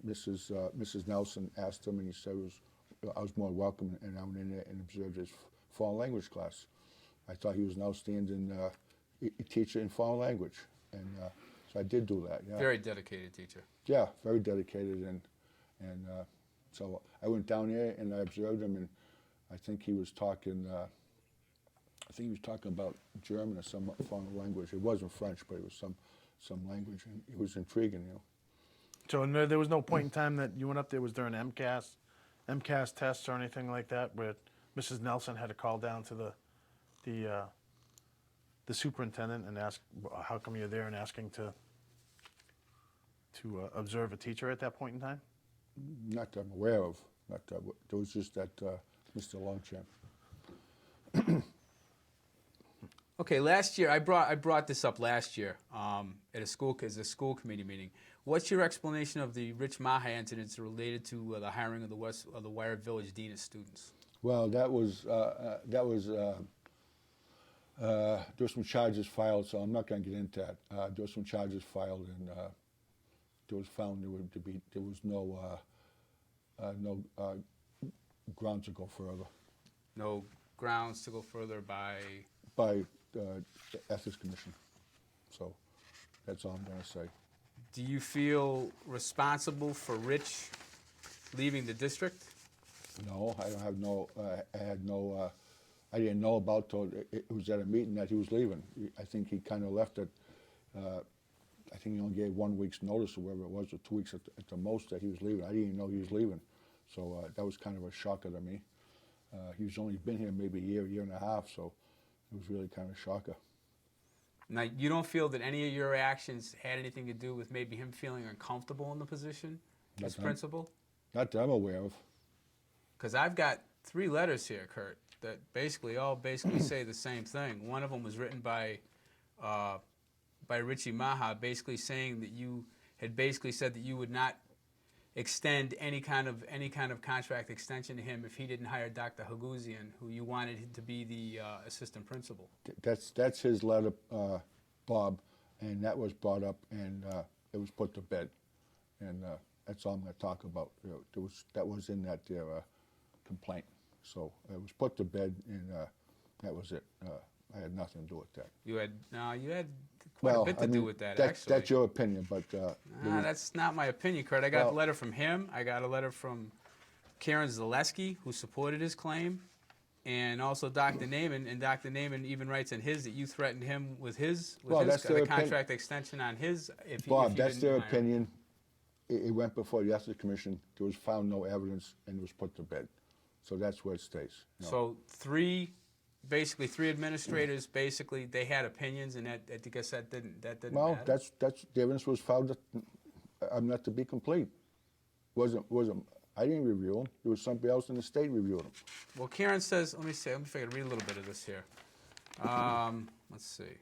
Mrs. Nelson asked him, and he said I was more welcome, and I went in there and observed his foreign language class. I thought he was an outstanding teacher in foreign language, and so I did do that. Yeah. Very dedicated teacher. Yeah, very dedicated, and so I went down there and I observed him, and I think he was talking. I think he was talking about German or some foreign language. It wasn't French, but it was some language, and it was intriguing, you know. So there was no point in time that you went up there was during MCAS tests or anything like that, where Mrs. Nelson had to call down to the superintendent and ask, how come you're there, and asking to observe a teacher at that point in time? Not that I'm aware of. Not that. There was just that Mr. Longchamp. Okay, last year I brought this up last year at a school committee meeting. What's your explanation of the Rich Maha incidents related to the hiring of the Wire Village Dean as students? Well, there was some charges filed, so I'm not going to get into that. There were some charges filed, and it was found there was no ground to go further. No grounds to go further by. by the Ethics Commission. So that's all I'm going to say. Do you feel responsible for Rich leaving the district? No, I don't have no. I had no. I didn't know about till it was at a meeting that he was leaving. I think he kind of left it. I think he only gave 1 week's notice or whatever it was, or 2 weeks at the most that he was leaving. I didn't even know he was leaving, so that was kind of a shocker to me. He's only been here maybe a year and a half, so it was really kind of a shocker. Now, you don't feel that any of your actions had anything to do with maybe him feeling uncomfortable in the position as principal? Not that I'm aware of. Because I've got 3 letters here, Kurt, that basically say the same thing. One of them was written by Richie Maha, basically saying that you had basically said that you would not extend any kind of contract extension to him if he didn't hire Dr. Haguzian, who you wanted to be the assistant principal. That's his letter, Bob, and that was brought up and it was put to bed, and that's all I'm going to talk about. That was in that complaint, so it was put to bed, and that was it. I had nothing to do with that. You had quite a bit to do with that, actually. That's your opinion, but that's not my opinion, Kurt. I got a letter from him. I got a letter from Karen Zaleski, who supported his claim, and also Dr. Naiman. And Dr. Naiman even writes in his that you threatened him with his contract extension on his. Bob, that's their opinion. It went before the Ethics Commission. There was found no evidence, and it was put to bed. So that's where it stays. No. So basically three administrators, basically they had opinions, and I guess that didn't Well, matter. that's the evidence was found that I'm not to be complete. Wasn't I didn't review them. There was somebody else in the state reviewed them. Well, Karen says, let me see if I can read a little bit of this here. Let's see.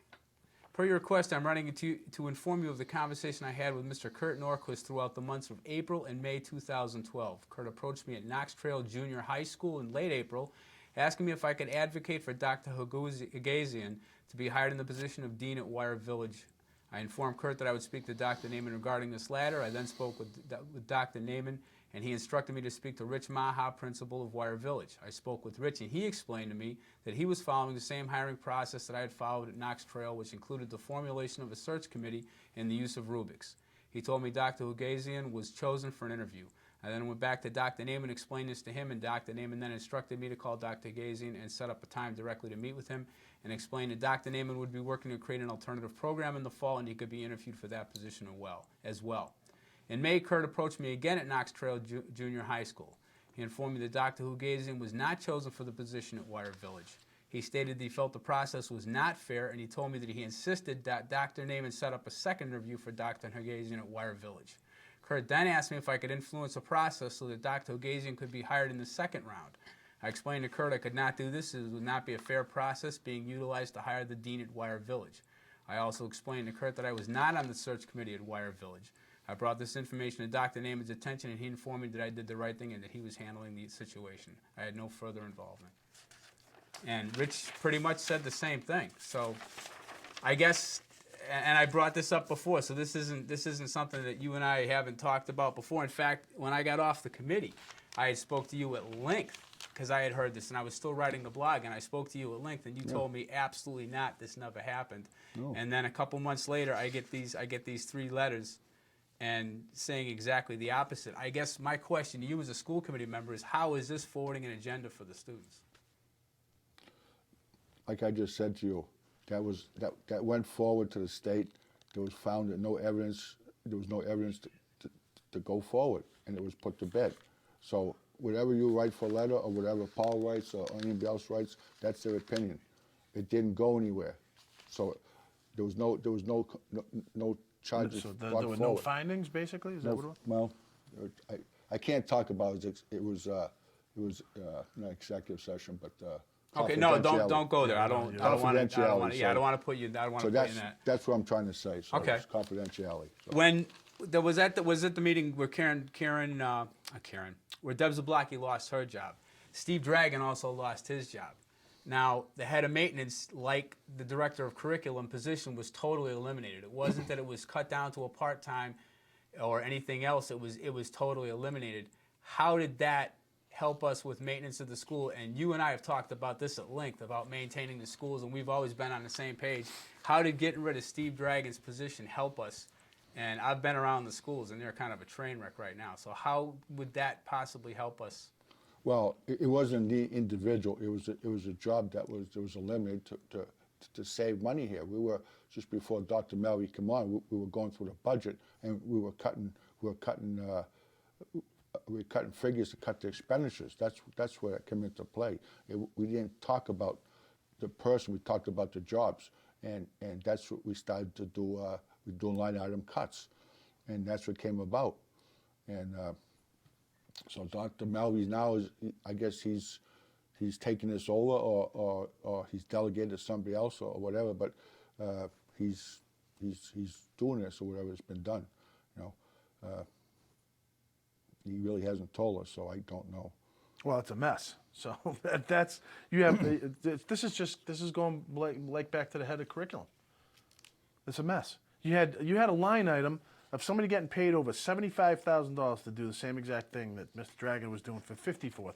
Per your request, I'm writing to inform you of the conversation I had with Mr. Kurt Nordquist throughout the months of April and May 2012. Kurt approached me at Knox Trail Junior High School in late April, asking me if I could advocate for Dr. Haguzian to be hired in the position of dean at Wire Village. I informed Kurt that I would speak to Dr. Naiman regarding this latter. I then spoke with Dr. Naiman, and he instructed me to speak to Rich Maha, principal of Wire Village. I spoke with Rich, and he explained to me that he was following the same hiring process that I had followed at Knox Trail, which included the formulation of a search committee and the use of rubrics. He told me Dr. Haguzian was chosen for an interview. I then went back to Dr. Naiman and explained this to him, and Dr. Naiman then instructed me to call Dr. Haguzian and set up a time directly to meet with him, and explained that Dr. Naiman would be working to create an alternative program in the fall, and he could be interviewed for that position as well. In May, Kurt approached me again at Knox Trail Junior High School. He informed me that Dr. Haguzian was not chosen for the position at Wire Village. He stated that he felt the process was not fair, and he told me that he insisted that Dr. Naiman set up a second interview for Dr. Haguzian at Wire Village. Kurt then asked me if I could influence the process so that Dr. Haguzian could be hired in the second round. I explained to Kurt I could not do this, as it would not be a fair process being utilized to hire the dean at Wire Village. I also explained to Kurt that I was not on the search committee at Wire Village. I brought this information to Dr. Naiman's attention, and he informed me that I did the right thing and that he was handling the situation. I had no further involvement. And Rich pretty much said the same thing. So I guess, and I brought this up before, so this isn't something that you and I haven't talked about before. In fact, when I got off the committee, I had spoke to you at length because I had heard this, and I was still writing the blog, and I spoke to you at length, and you told me absolutely not, this never happened. No. And then a couple months later, I get these 3 letters and saying exactly the opposite. I guess my question to you as a school committee member is, how is this forwarding an agenda for the students? Like I just said to you, that went forward to the state. There was found that there was no evidence to go forward, and it was put to bed. So whatever you write for a letter, or whatever Paul writes, or anybody else writes, that's their opinion. It didn't go anywhere. So there was no charges So brought there were no forward. findings, basically? Is that what it was? Well, I can't talk about it. It was not executive session, but Okay, no, confidentiality. don't go there. I don't want to. I don't want to put you. I don't want So to put you in that. that's what I'm trying to say. So Okay. it's confidentiality. So. When there was at the meeting where where Deb Zablocki lost her job, Steve Dragon also lost his job. Now, the head of maintenance, like the director of curriculum position, was totally eliminated. It wasn't that it was cut down to a part-time or anything else. It was totally eliminated. How did that help us with maintenance of the school? And you and I have talked about this at length, about maintaining the schools, and we've always been on the same page. How did getting rid of Steve Dragon's position help us? And I've been around the schools, and they're kind of a train wreck right now. So how would that possibly help us? Well, it wasn't the individual. It was a job that was eliminated to save money here. We were just before Dr. Melvey came on. We were going through the budget, and we were cutting figures to cut the expenditures. That's where it came into play. We didn't talk about the person. We talked about the jobs, and that's what we started to do. We're doing line item cuts, and that's what came about. And so Dr. Melvey now I guess he's taking this over, or he's delegated to somebody else or whatever. But he's doing this or whatever has been done. He really hasn't told us, so I don't know. Well, it's a mess. So that's you have. This is going like back to the head of curriculum. It's a mess. You had a line item of somebody getting paid over $75,000 to do the same exact thing that Mr. Dragon was doing for $54,000.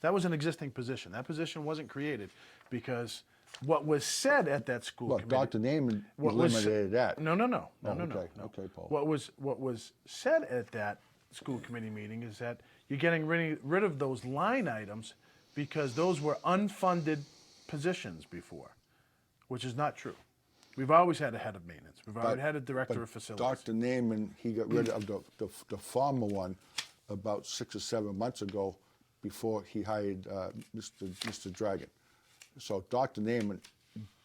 That was an existing position. That position wasn't created because what was said at that school Well, committee. Dr. Naaman eliminated that. No. Okay, Paul. What was said at that school committee meeting is that you're getting rid of those line items because those were unfunded positions before, which is not true. We've always had a head of maintenance. We've always had a director of facilities. Dr. Naaman, he got rid of the former one about 6 or 7 months ago before he hired Mr. Dragon. So Dr. Naaman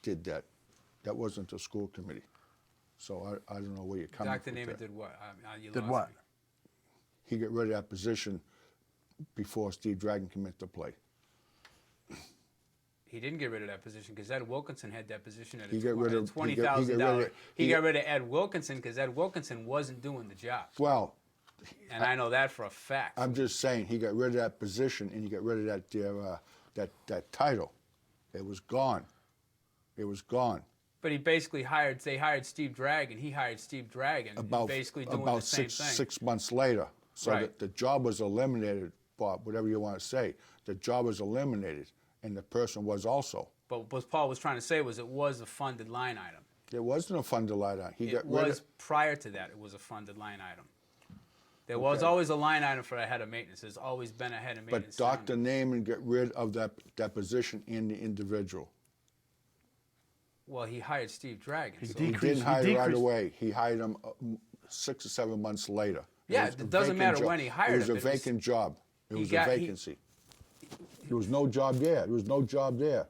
did that. That wasn't the school committee. So I don't know where you're coming Dr. from. Naaman did what? You Did lost what? me. He got rid of that position before Steve Dragon came into play. He didn't get rid of that position because Ed Wilkinson had that position at He got rid of- $20,000. he He got got- rid of Ed Wilkinson because Ed Wilkinson wasn't doing the job, Well, and I know that for a fact. I'm just saying he got rid of that position and he got rid of that title. It was gone. It was gone. But he basically they hired Steve Dragon. He hired Steve Dragon, About basically doing about the same thing. six months later. So Right. the job was eliminated, Bob. Whatever you want to say, the job was eliminated, and the person was also. But what Paul was trying to say was it was a funded line item. It wasn't a funded line item. He It got rid was of. prior to that. It was a funded line item. There was Okay. always a line item for a head of maintenance. There's always been a head of But maintenance. Dr. Naaman got rid of that position in the individual. Well, he hired Steve Dragon. so- He Decreased- didn't hire right decreased- away. He hired him 6 or 7 months later. Yeah, was it a doesn't vacant matter job. when he hired It was him, a it was- vacant job. It he was got- a he- vacancy. There was no job there. There was no job there.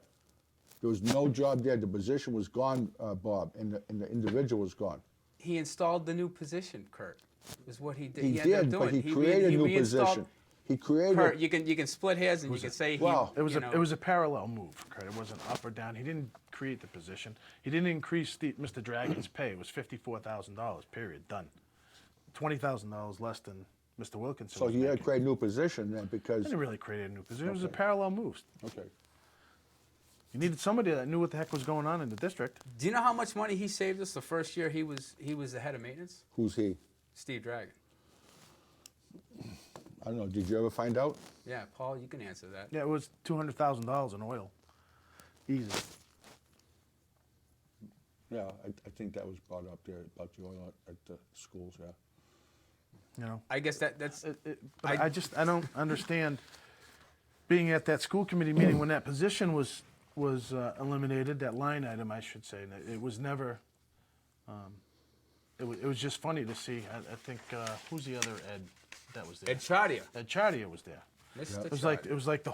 There was no job there. The position was gone, Bob, and the individual was gone. He installed the new position, Kurt, is what he did. He ended up did, but doing. he created a new reinstalled- position. He created. Kurt, you can split hairs and you can say well, It was you know, it was a parallel move, Kurt. It wasn't up or down. He didn't create the position. He didn't increase Mr. Dragon's pay. It was $54,000. Period. Done. $20,000 less than Mr. Wilkinson. So was he had to making. create a new position then because. Didn't really create a new position. It was a Okay. parallel move. Okay. You needed somebody that knew what the heck was going on in the district. Do you know how much money he saved us the first year he was the head of maintenance? Who's he? Steve Dragon. I don't know. Did you ever find out? Yeah, Paul, you can answer that. Yeah, it was $200,000 in oil. Easy. Yeah, I think that was brought up there about the oil at the schools. Yeah. You know. I guess that's But I don't understand being at that school committee meeting when that position was eliminated, that line item, I should say. That it was never. It was just funny to see. I think who's the other Ed that was there? Ed Chartier. Ed Chartier was there. Mr. It was like the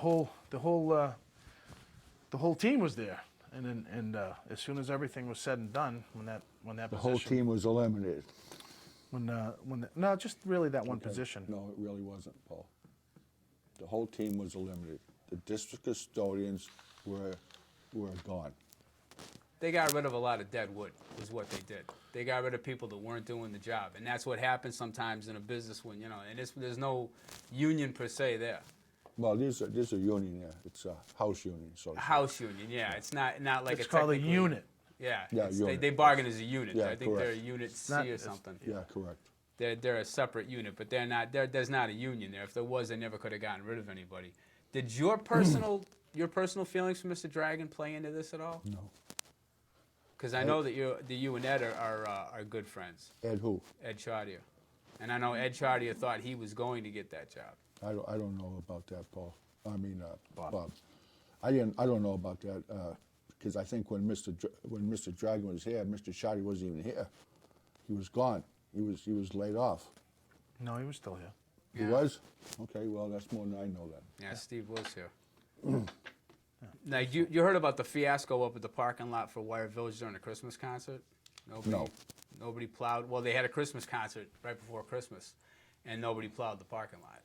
whole team was there. And as soon as everything was said and done, when that The position, whole team was eliminated. no, just really that one Okay. position. No, it really wasn't, Paul. The whole team was eliminated. The district custodians were gone. They got rid of a lot of dead wood, is what they did. They got rid of people that weren't doing the job. And that's what happens sometimes in a business when, and there's no union per se there. Well, there's a union there. It's a house union. So to A say. house union, yeah. It's not like It's a called a technically- unit. Yeah, Yeah, it's- unit. they bargain as a unit. Yeah, I think they're a correct. unit not- C or it's- something. Yeah, correct. they're a separate unit, but they're not. There's not a union there. If there was, they never could have gotten rid of anybody. Did your personal feelings for Mr. Dragon play into this at all? No. Because I know that you and Ed are good friends. Ed who? Ed Chartier, and I know Ed Chartier thought he was going to get that job. I don't know about that, Paul. I mean, Bob. I don't know about that because I think when Mr. Dragon was here, Mr. Shoddy wasn't even here. He was gone. He was laid off. No, he was still here. He was? Okay, well, that's more than I know then. Yeah, Steve was here. Now, you heard about the fiasco up at the parking lot for Wire Village during the Christmas concert? No. Nobody plowed. Well, they had a Christmas concert right before Christmas, and nobody plowed the parking lot.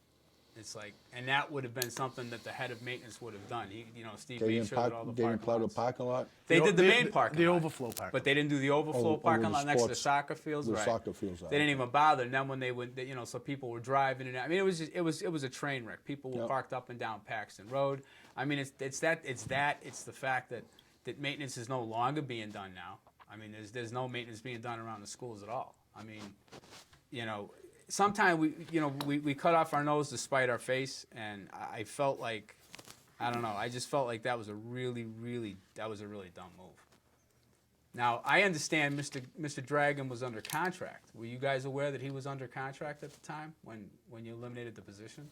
It's like, and that would have been something that the head of maintenance would have done. Steve made sure that all the They didn't plow parking the lots. parking lot? They did the main parking The lot. overflow parking But they didn't do the overflow parking the lot next to the sports- soccer fields. the Right. soccer fields, They didn't even bother. And then when they would, so people were driving and I mean, it was a train wreck. People were Yep. parked up and down Paxton Road. I mean, it's the fact that maintenance is no longer being done now. I mean, there's no maintenance being done around the schools at all. I mean, sometimes we cut off our nose to spite our face, and I felt like, I don't know, I just felt like that was a really dumb move. Now, I understand Mr. Dragon was under contract. Were you guys aware that he was under contract at the time when you eliminated the position?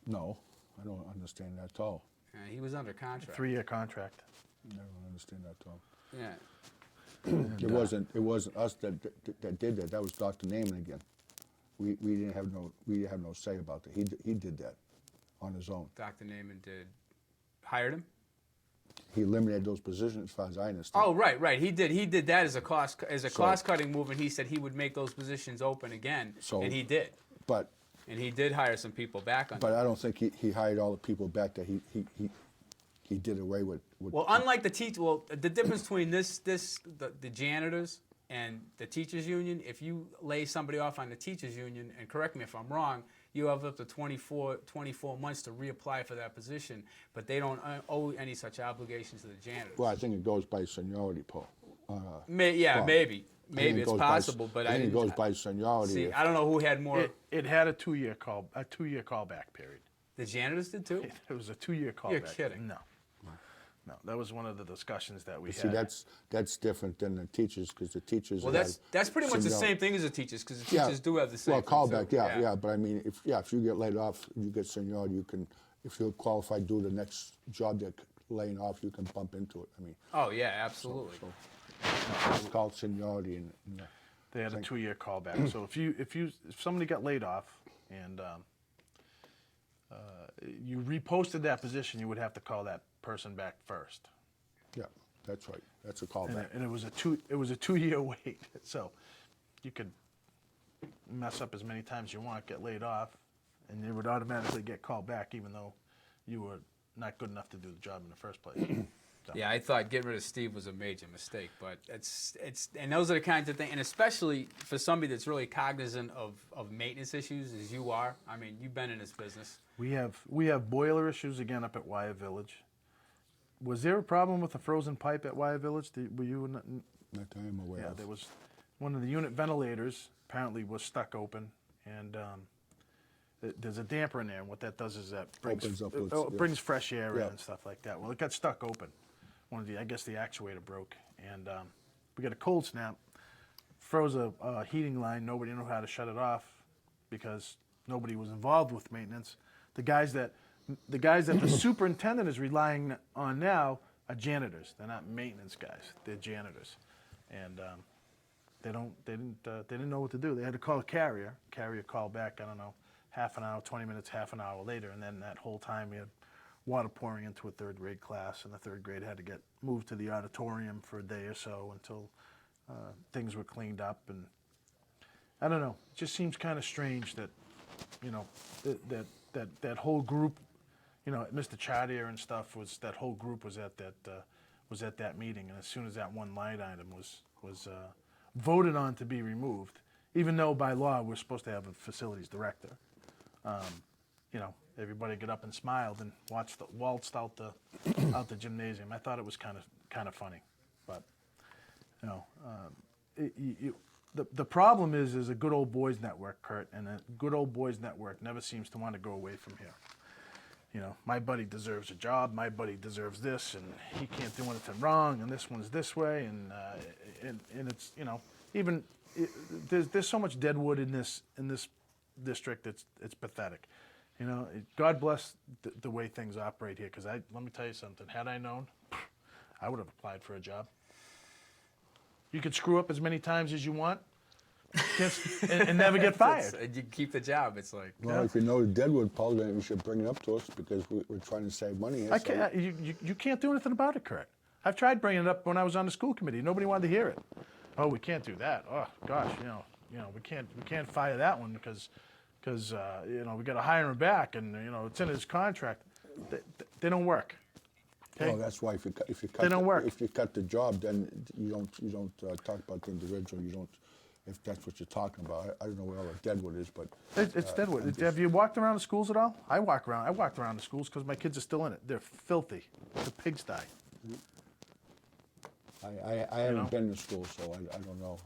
No, I don't understand that at all. He was under contract. 3-year contract. I don't understand that at all. Yeah. It wasn't us that did that. That was Dr. Naaman again. We didn't have no say about that. He did that on his own. Dr. Naaman hired him? He eliminated those positions, as far as I understand. Oh, right. He did that as a cost cutting move, and he said he would make those positions open again, and he did. But And he did hire some people back on. But I don't think he hired all the people back that he did away with. Well, unlike the difference between the janitors and the teachers union, if you lay somebody off on the teachers union, and correct me if I'm wrong, you have up to 24 months to reapply for that position, but they don't owe any such obligations to the janitors. Well, I think it goes by seniority, Paul. Bob. Maybe I think it it's goes possible, but I think I it didn't goes by seniority. see. I don't know who had more. It had a 2-year callback period. The janitors did too. It was a 2-year callback. You're kidding. No, that was one of the discussions that we See, had. that's different than the teachers, because the teachers. Well, had that's pretty much the seniority. same thing as the teachers, because the teachers do have the same. Well, thing, callback, too. yeah. But I mean, if you get laid off, you get seniority. You can, if you're qualified, do the next job they're laying off. You can bump into it. I mean, Oh yeah, absolutely. so it's called seniority, and They had a 2-year callback. So if somebody got laid off and you reposted that position, you would have to call that person back first. yeah, that's right. That's a callback. And it was a 2-year wait. So you could mess up as many times as you want, get laid off, and you would automatically get called back, even though you were not good enough to do the job in the first place. So. Yeah, I thought getting rid of Steve was a major mistake, but it's and those are the kinds of things, and especially for somebody that's really cognizant of maintenance issues as you are. I mean, you've been in this business. We have boiler issues again up at Wyatt Village. Was there a problem with the frozen pipe at Wyatt Village? Were you? Not that I'm aware Yeah, of. there was one of the unit ventilators apparently was stuck open, and there's a damper in there. And what that does is that brings Opens up, it brings fresh air in Yeah. and stuff like that. Well, it got stuck open. I guess the actuator broke, and we got a cold snap. Froze a heating line. Nobody knew how to shut it off because nobody was involved with maintenance. The guys that the superintendent is relying on now are janitors. They're not maintenance guys. They're janitors, and they didn't know what to do. They had to call a carrier. Carrier called back. I don't know, half an hour, 20 minutes, half an hour later, and then that whole time we had water pouring into a third grade class, and the third grade had to get moved to the auditorium for a day or so until things were cleaned up. And I don't know. It just seems kind of strange that, that whole group, Mr. Chartier and stuff that whole group was at that meeting, and as soon as that one line item was voted on to be removed, even though by law we're supposed to have a facilities director, everybody got up and smiled and waltzed out the gymnasium. I thought it was kind of funny, but The problem is a good old boys network, Kurt, and a good old boys network never seems to want to go away from here. You know, my buddy deserves a job, my buddy deserves this, and he can't do anything wrong, and this one's this way, and it's, you know, even there's so much dead wood in this district. It's pathetic. You know, God bless the way things operate here. Because let me tell you something. Had I known, I would have applied for a job. You could screw up as many times as you want, and never get fired. You keep the job. It's like, Well, if you know the Deadwood, Paul, then you should bring it up to us because we're trying to save money here. I can't, you can't do anything about it, Kurt. I've tried bringing it up when I was on the school committee. Nobody wanted to hear it. Oh, we can't do that. Oh gosh, you know, we can't fire that one because you know, we got to hire him back, and you know, it's in his contract. They don't work. Okay? Well, that's why if you cut They don't work. If you cut the job, then you don't talk about the individual. You don't, if that's what you're talking about. I don't know where all the Deadwood is, but It's Deadwood. Have you walked around the schools at all? I walked around the schools because my kids are still in it. They're filthy. It's a pigsty. I haven't been to school, so I don't know.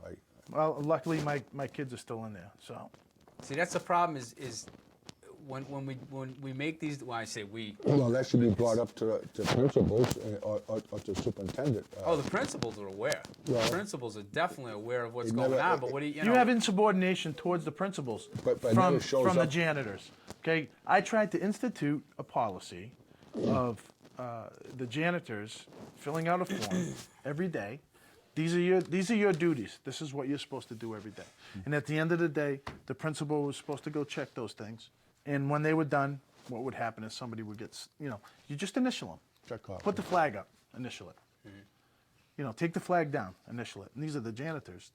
Well, luckily my kids are still in there. So see, that's the problem. Is when we make these. Well, I say we. Well, that should be brought up to principals or to superintendent. Oh, the principals are aware. Well, The principals are definitely aware of what's It going never- on. But what do you you know? have insubordination towards the principals But it from never shows the up. janitors. Okay, I tried to institute a policy of the janitors filling out a form every day. These are your duties. This is what you're supposed to do every day. And at the end of the day, the principal was supposed to go check those things. And when they were done, what would happen is somebody would get, you just initial them. Check off. Put the flag up, initial it. You know, take the flag down, initial it. And these are the janitors.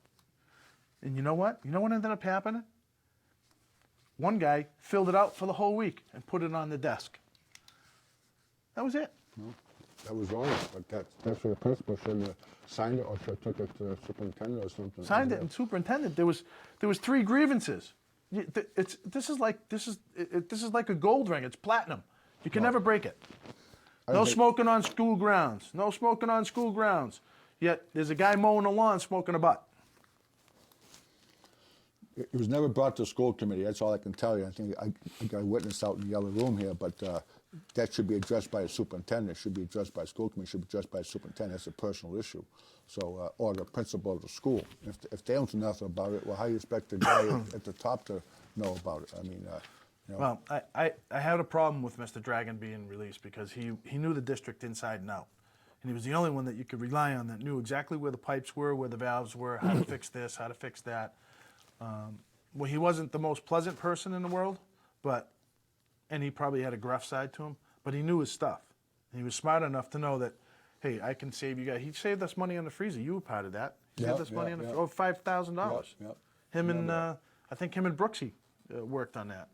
And you know what? You know what ended up happening? One guy filled it out for the whole week and put it on the desk. That was it. That was wrong, but that's what the principal should have signed it or should have took it to the superintendent or something. Signed it, and superintendent. There was 3 grievances. This is like a gold ring. It's platinum. You can never break it. No smoking on school grounds. No smoking on school grounds. Yet there's a guy mowing the lawn smoking a butt. It was never brought to the school committee. That's all I can tell you. I think I got a witness out in the other room here, but that should be addressed by a superintendent. It should be addressed by a school committee. It should be addressed by a superintendent. That's a personal issue. So, or the principal of the school. If they don't know nothing about it, well, how do you expect the guy at the top to know about it? I mean, you know. Well, I had a problem with Mr. Dragon being released because he knew the district inside and out. And he was the only one that you could rely on that knew exactly where the pipes were, where the valves were, how to fix this, how to fix that. Well, he wasn't the most pleasant person in the world, and he probably had a gruff side to him, but he knew his stuff. And he was smart enough to know that, hey, I can save you guys. He saved us money on the freezer. You were part of that. He saved us money on the $5,000. Yep. Him and, I think him and Brooksy worked on that.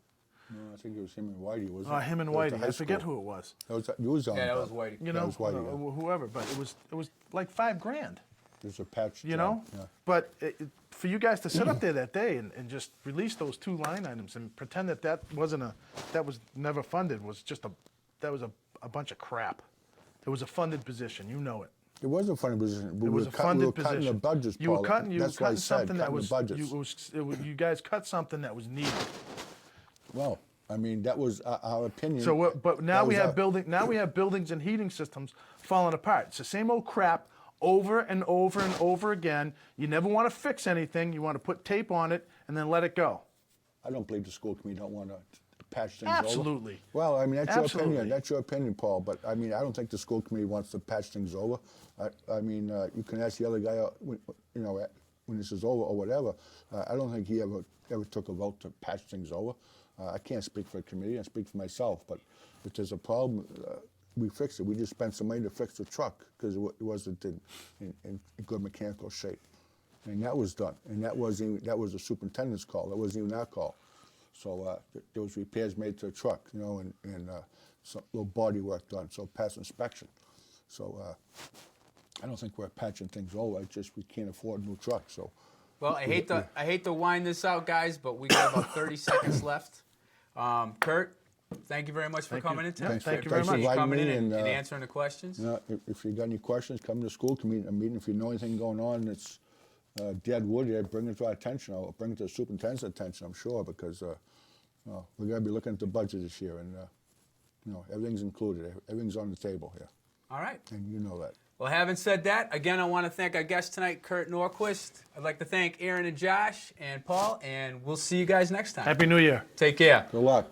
No, I think it was him and Whitey. Wasn't it? Him and That was the Whitey. high I forget school. who it was. You was on Yeah, that that. was Whitey. You That know, was Whitey, yeah. whoever. But it was like $5,000. There's a patch. You job, know, yeah. but for you guys to sit up there that day and just release those 2 line items and pretend that was never funded was a bunch of crap. It was a funded position, you know it. It was a funny position. It was a funded we were position. cutting the budgets, You were Paul. cutting. You were That's why I cutting said something that cutting was. the budgets. You guys cut something that was needed. Well, I mean, that was our opinion. So, but now That we was have our- Now we have buildings and heating systems falling apart. It's the same old crap over and over and over again. You never want to fix anything. You want to put tape on it and then let it go. I don't believe the school committee don't want to patch things over. Absolutely. Well, I mean, that's your Absolutely. opinion. That's your opinion, Paul. But I mean, I don't think the school committee wants to patch things over. I mean, you can ask the other guy, when this is over or whatever. I don't think he ever took a vote to patch things over. I can't speak for the committee. I speak for myself. But if there's a problem, we fix it. We just spent some money to fix the truck because it wasn't in good mechanical shape. And that was done. And that was the superintendent's call. That wasn't even our call. So there was repairs made to the truck, and some little body work done, so pass inspection. So I don't think we're patching things over. It's just we can't afford a new truck. So Well, I hate to wind this out, guys, but we got about 30 seconds left. Kurt, thank you very much for coming in tonight. Thank you very Thanks for much. inviting Coming in me, and and, answering the questions. if you got any questions, come to the school committee. If you know anything going on that's dead wood here, bring it to our attention. I'll bring it to the superintendent's attention, I'm sure, because we're going to be looking at the budget this year, and everything's included. Everything's on the table here, All right. and you know that. Well, having said that, again, I want to thank our guest tonight, Kurt Nordquist. I'd like to thank Aaron and Josh and Paul, and we'll see you guys next time. Happy New Year. Take care. Good luck.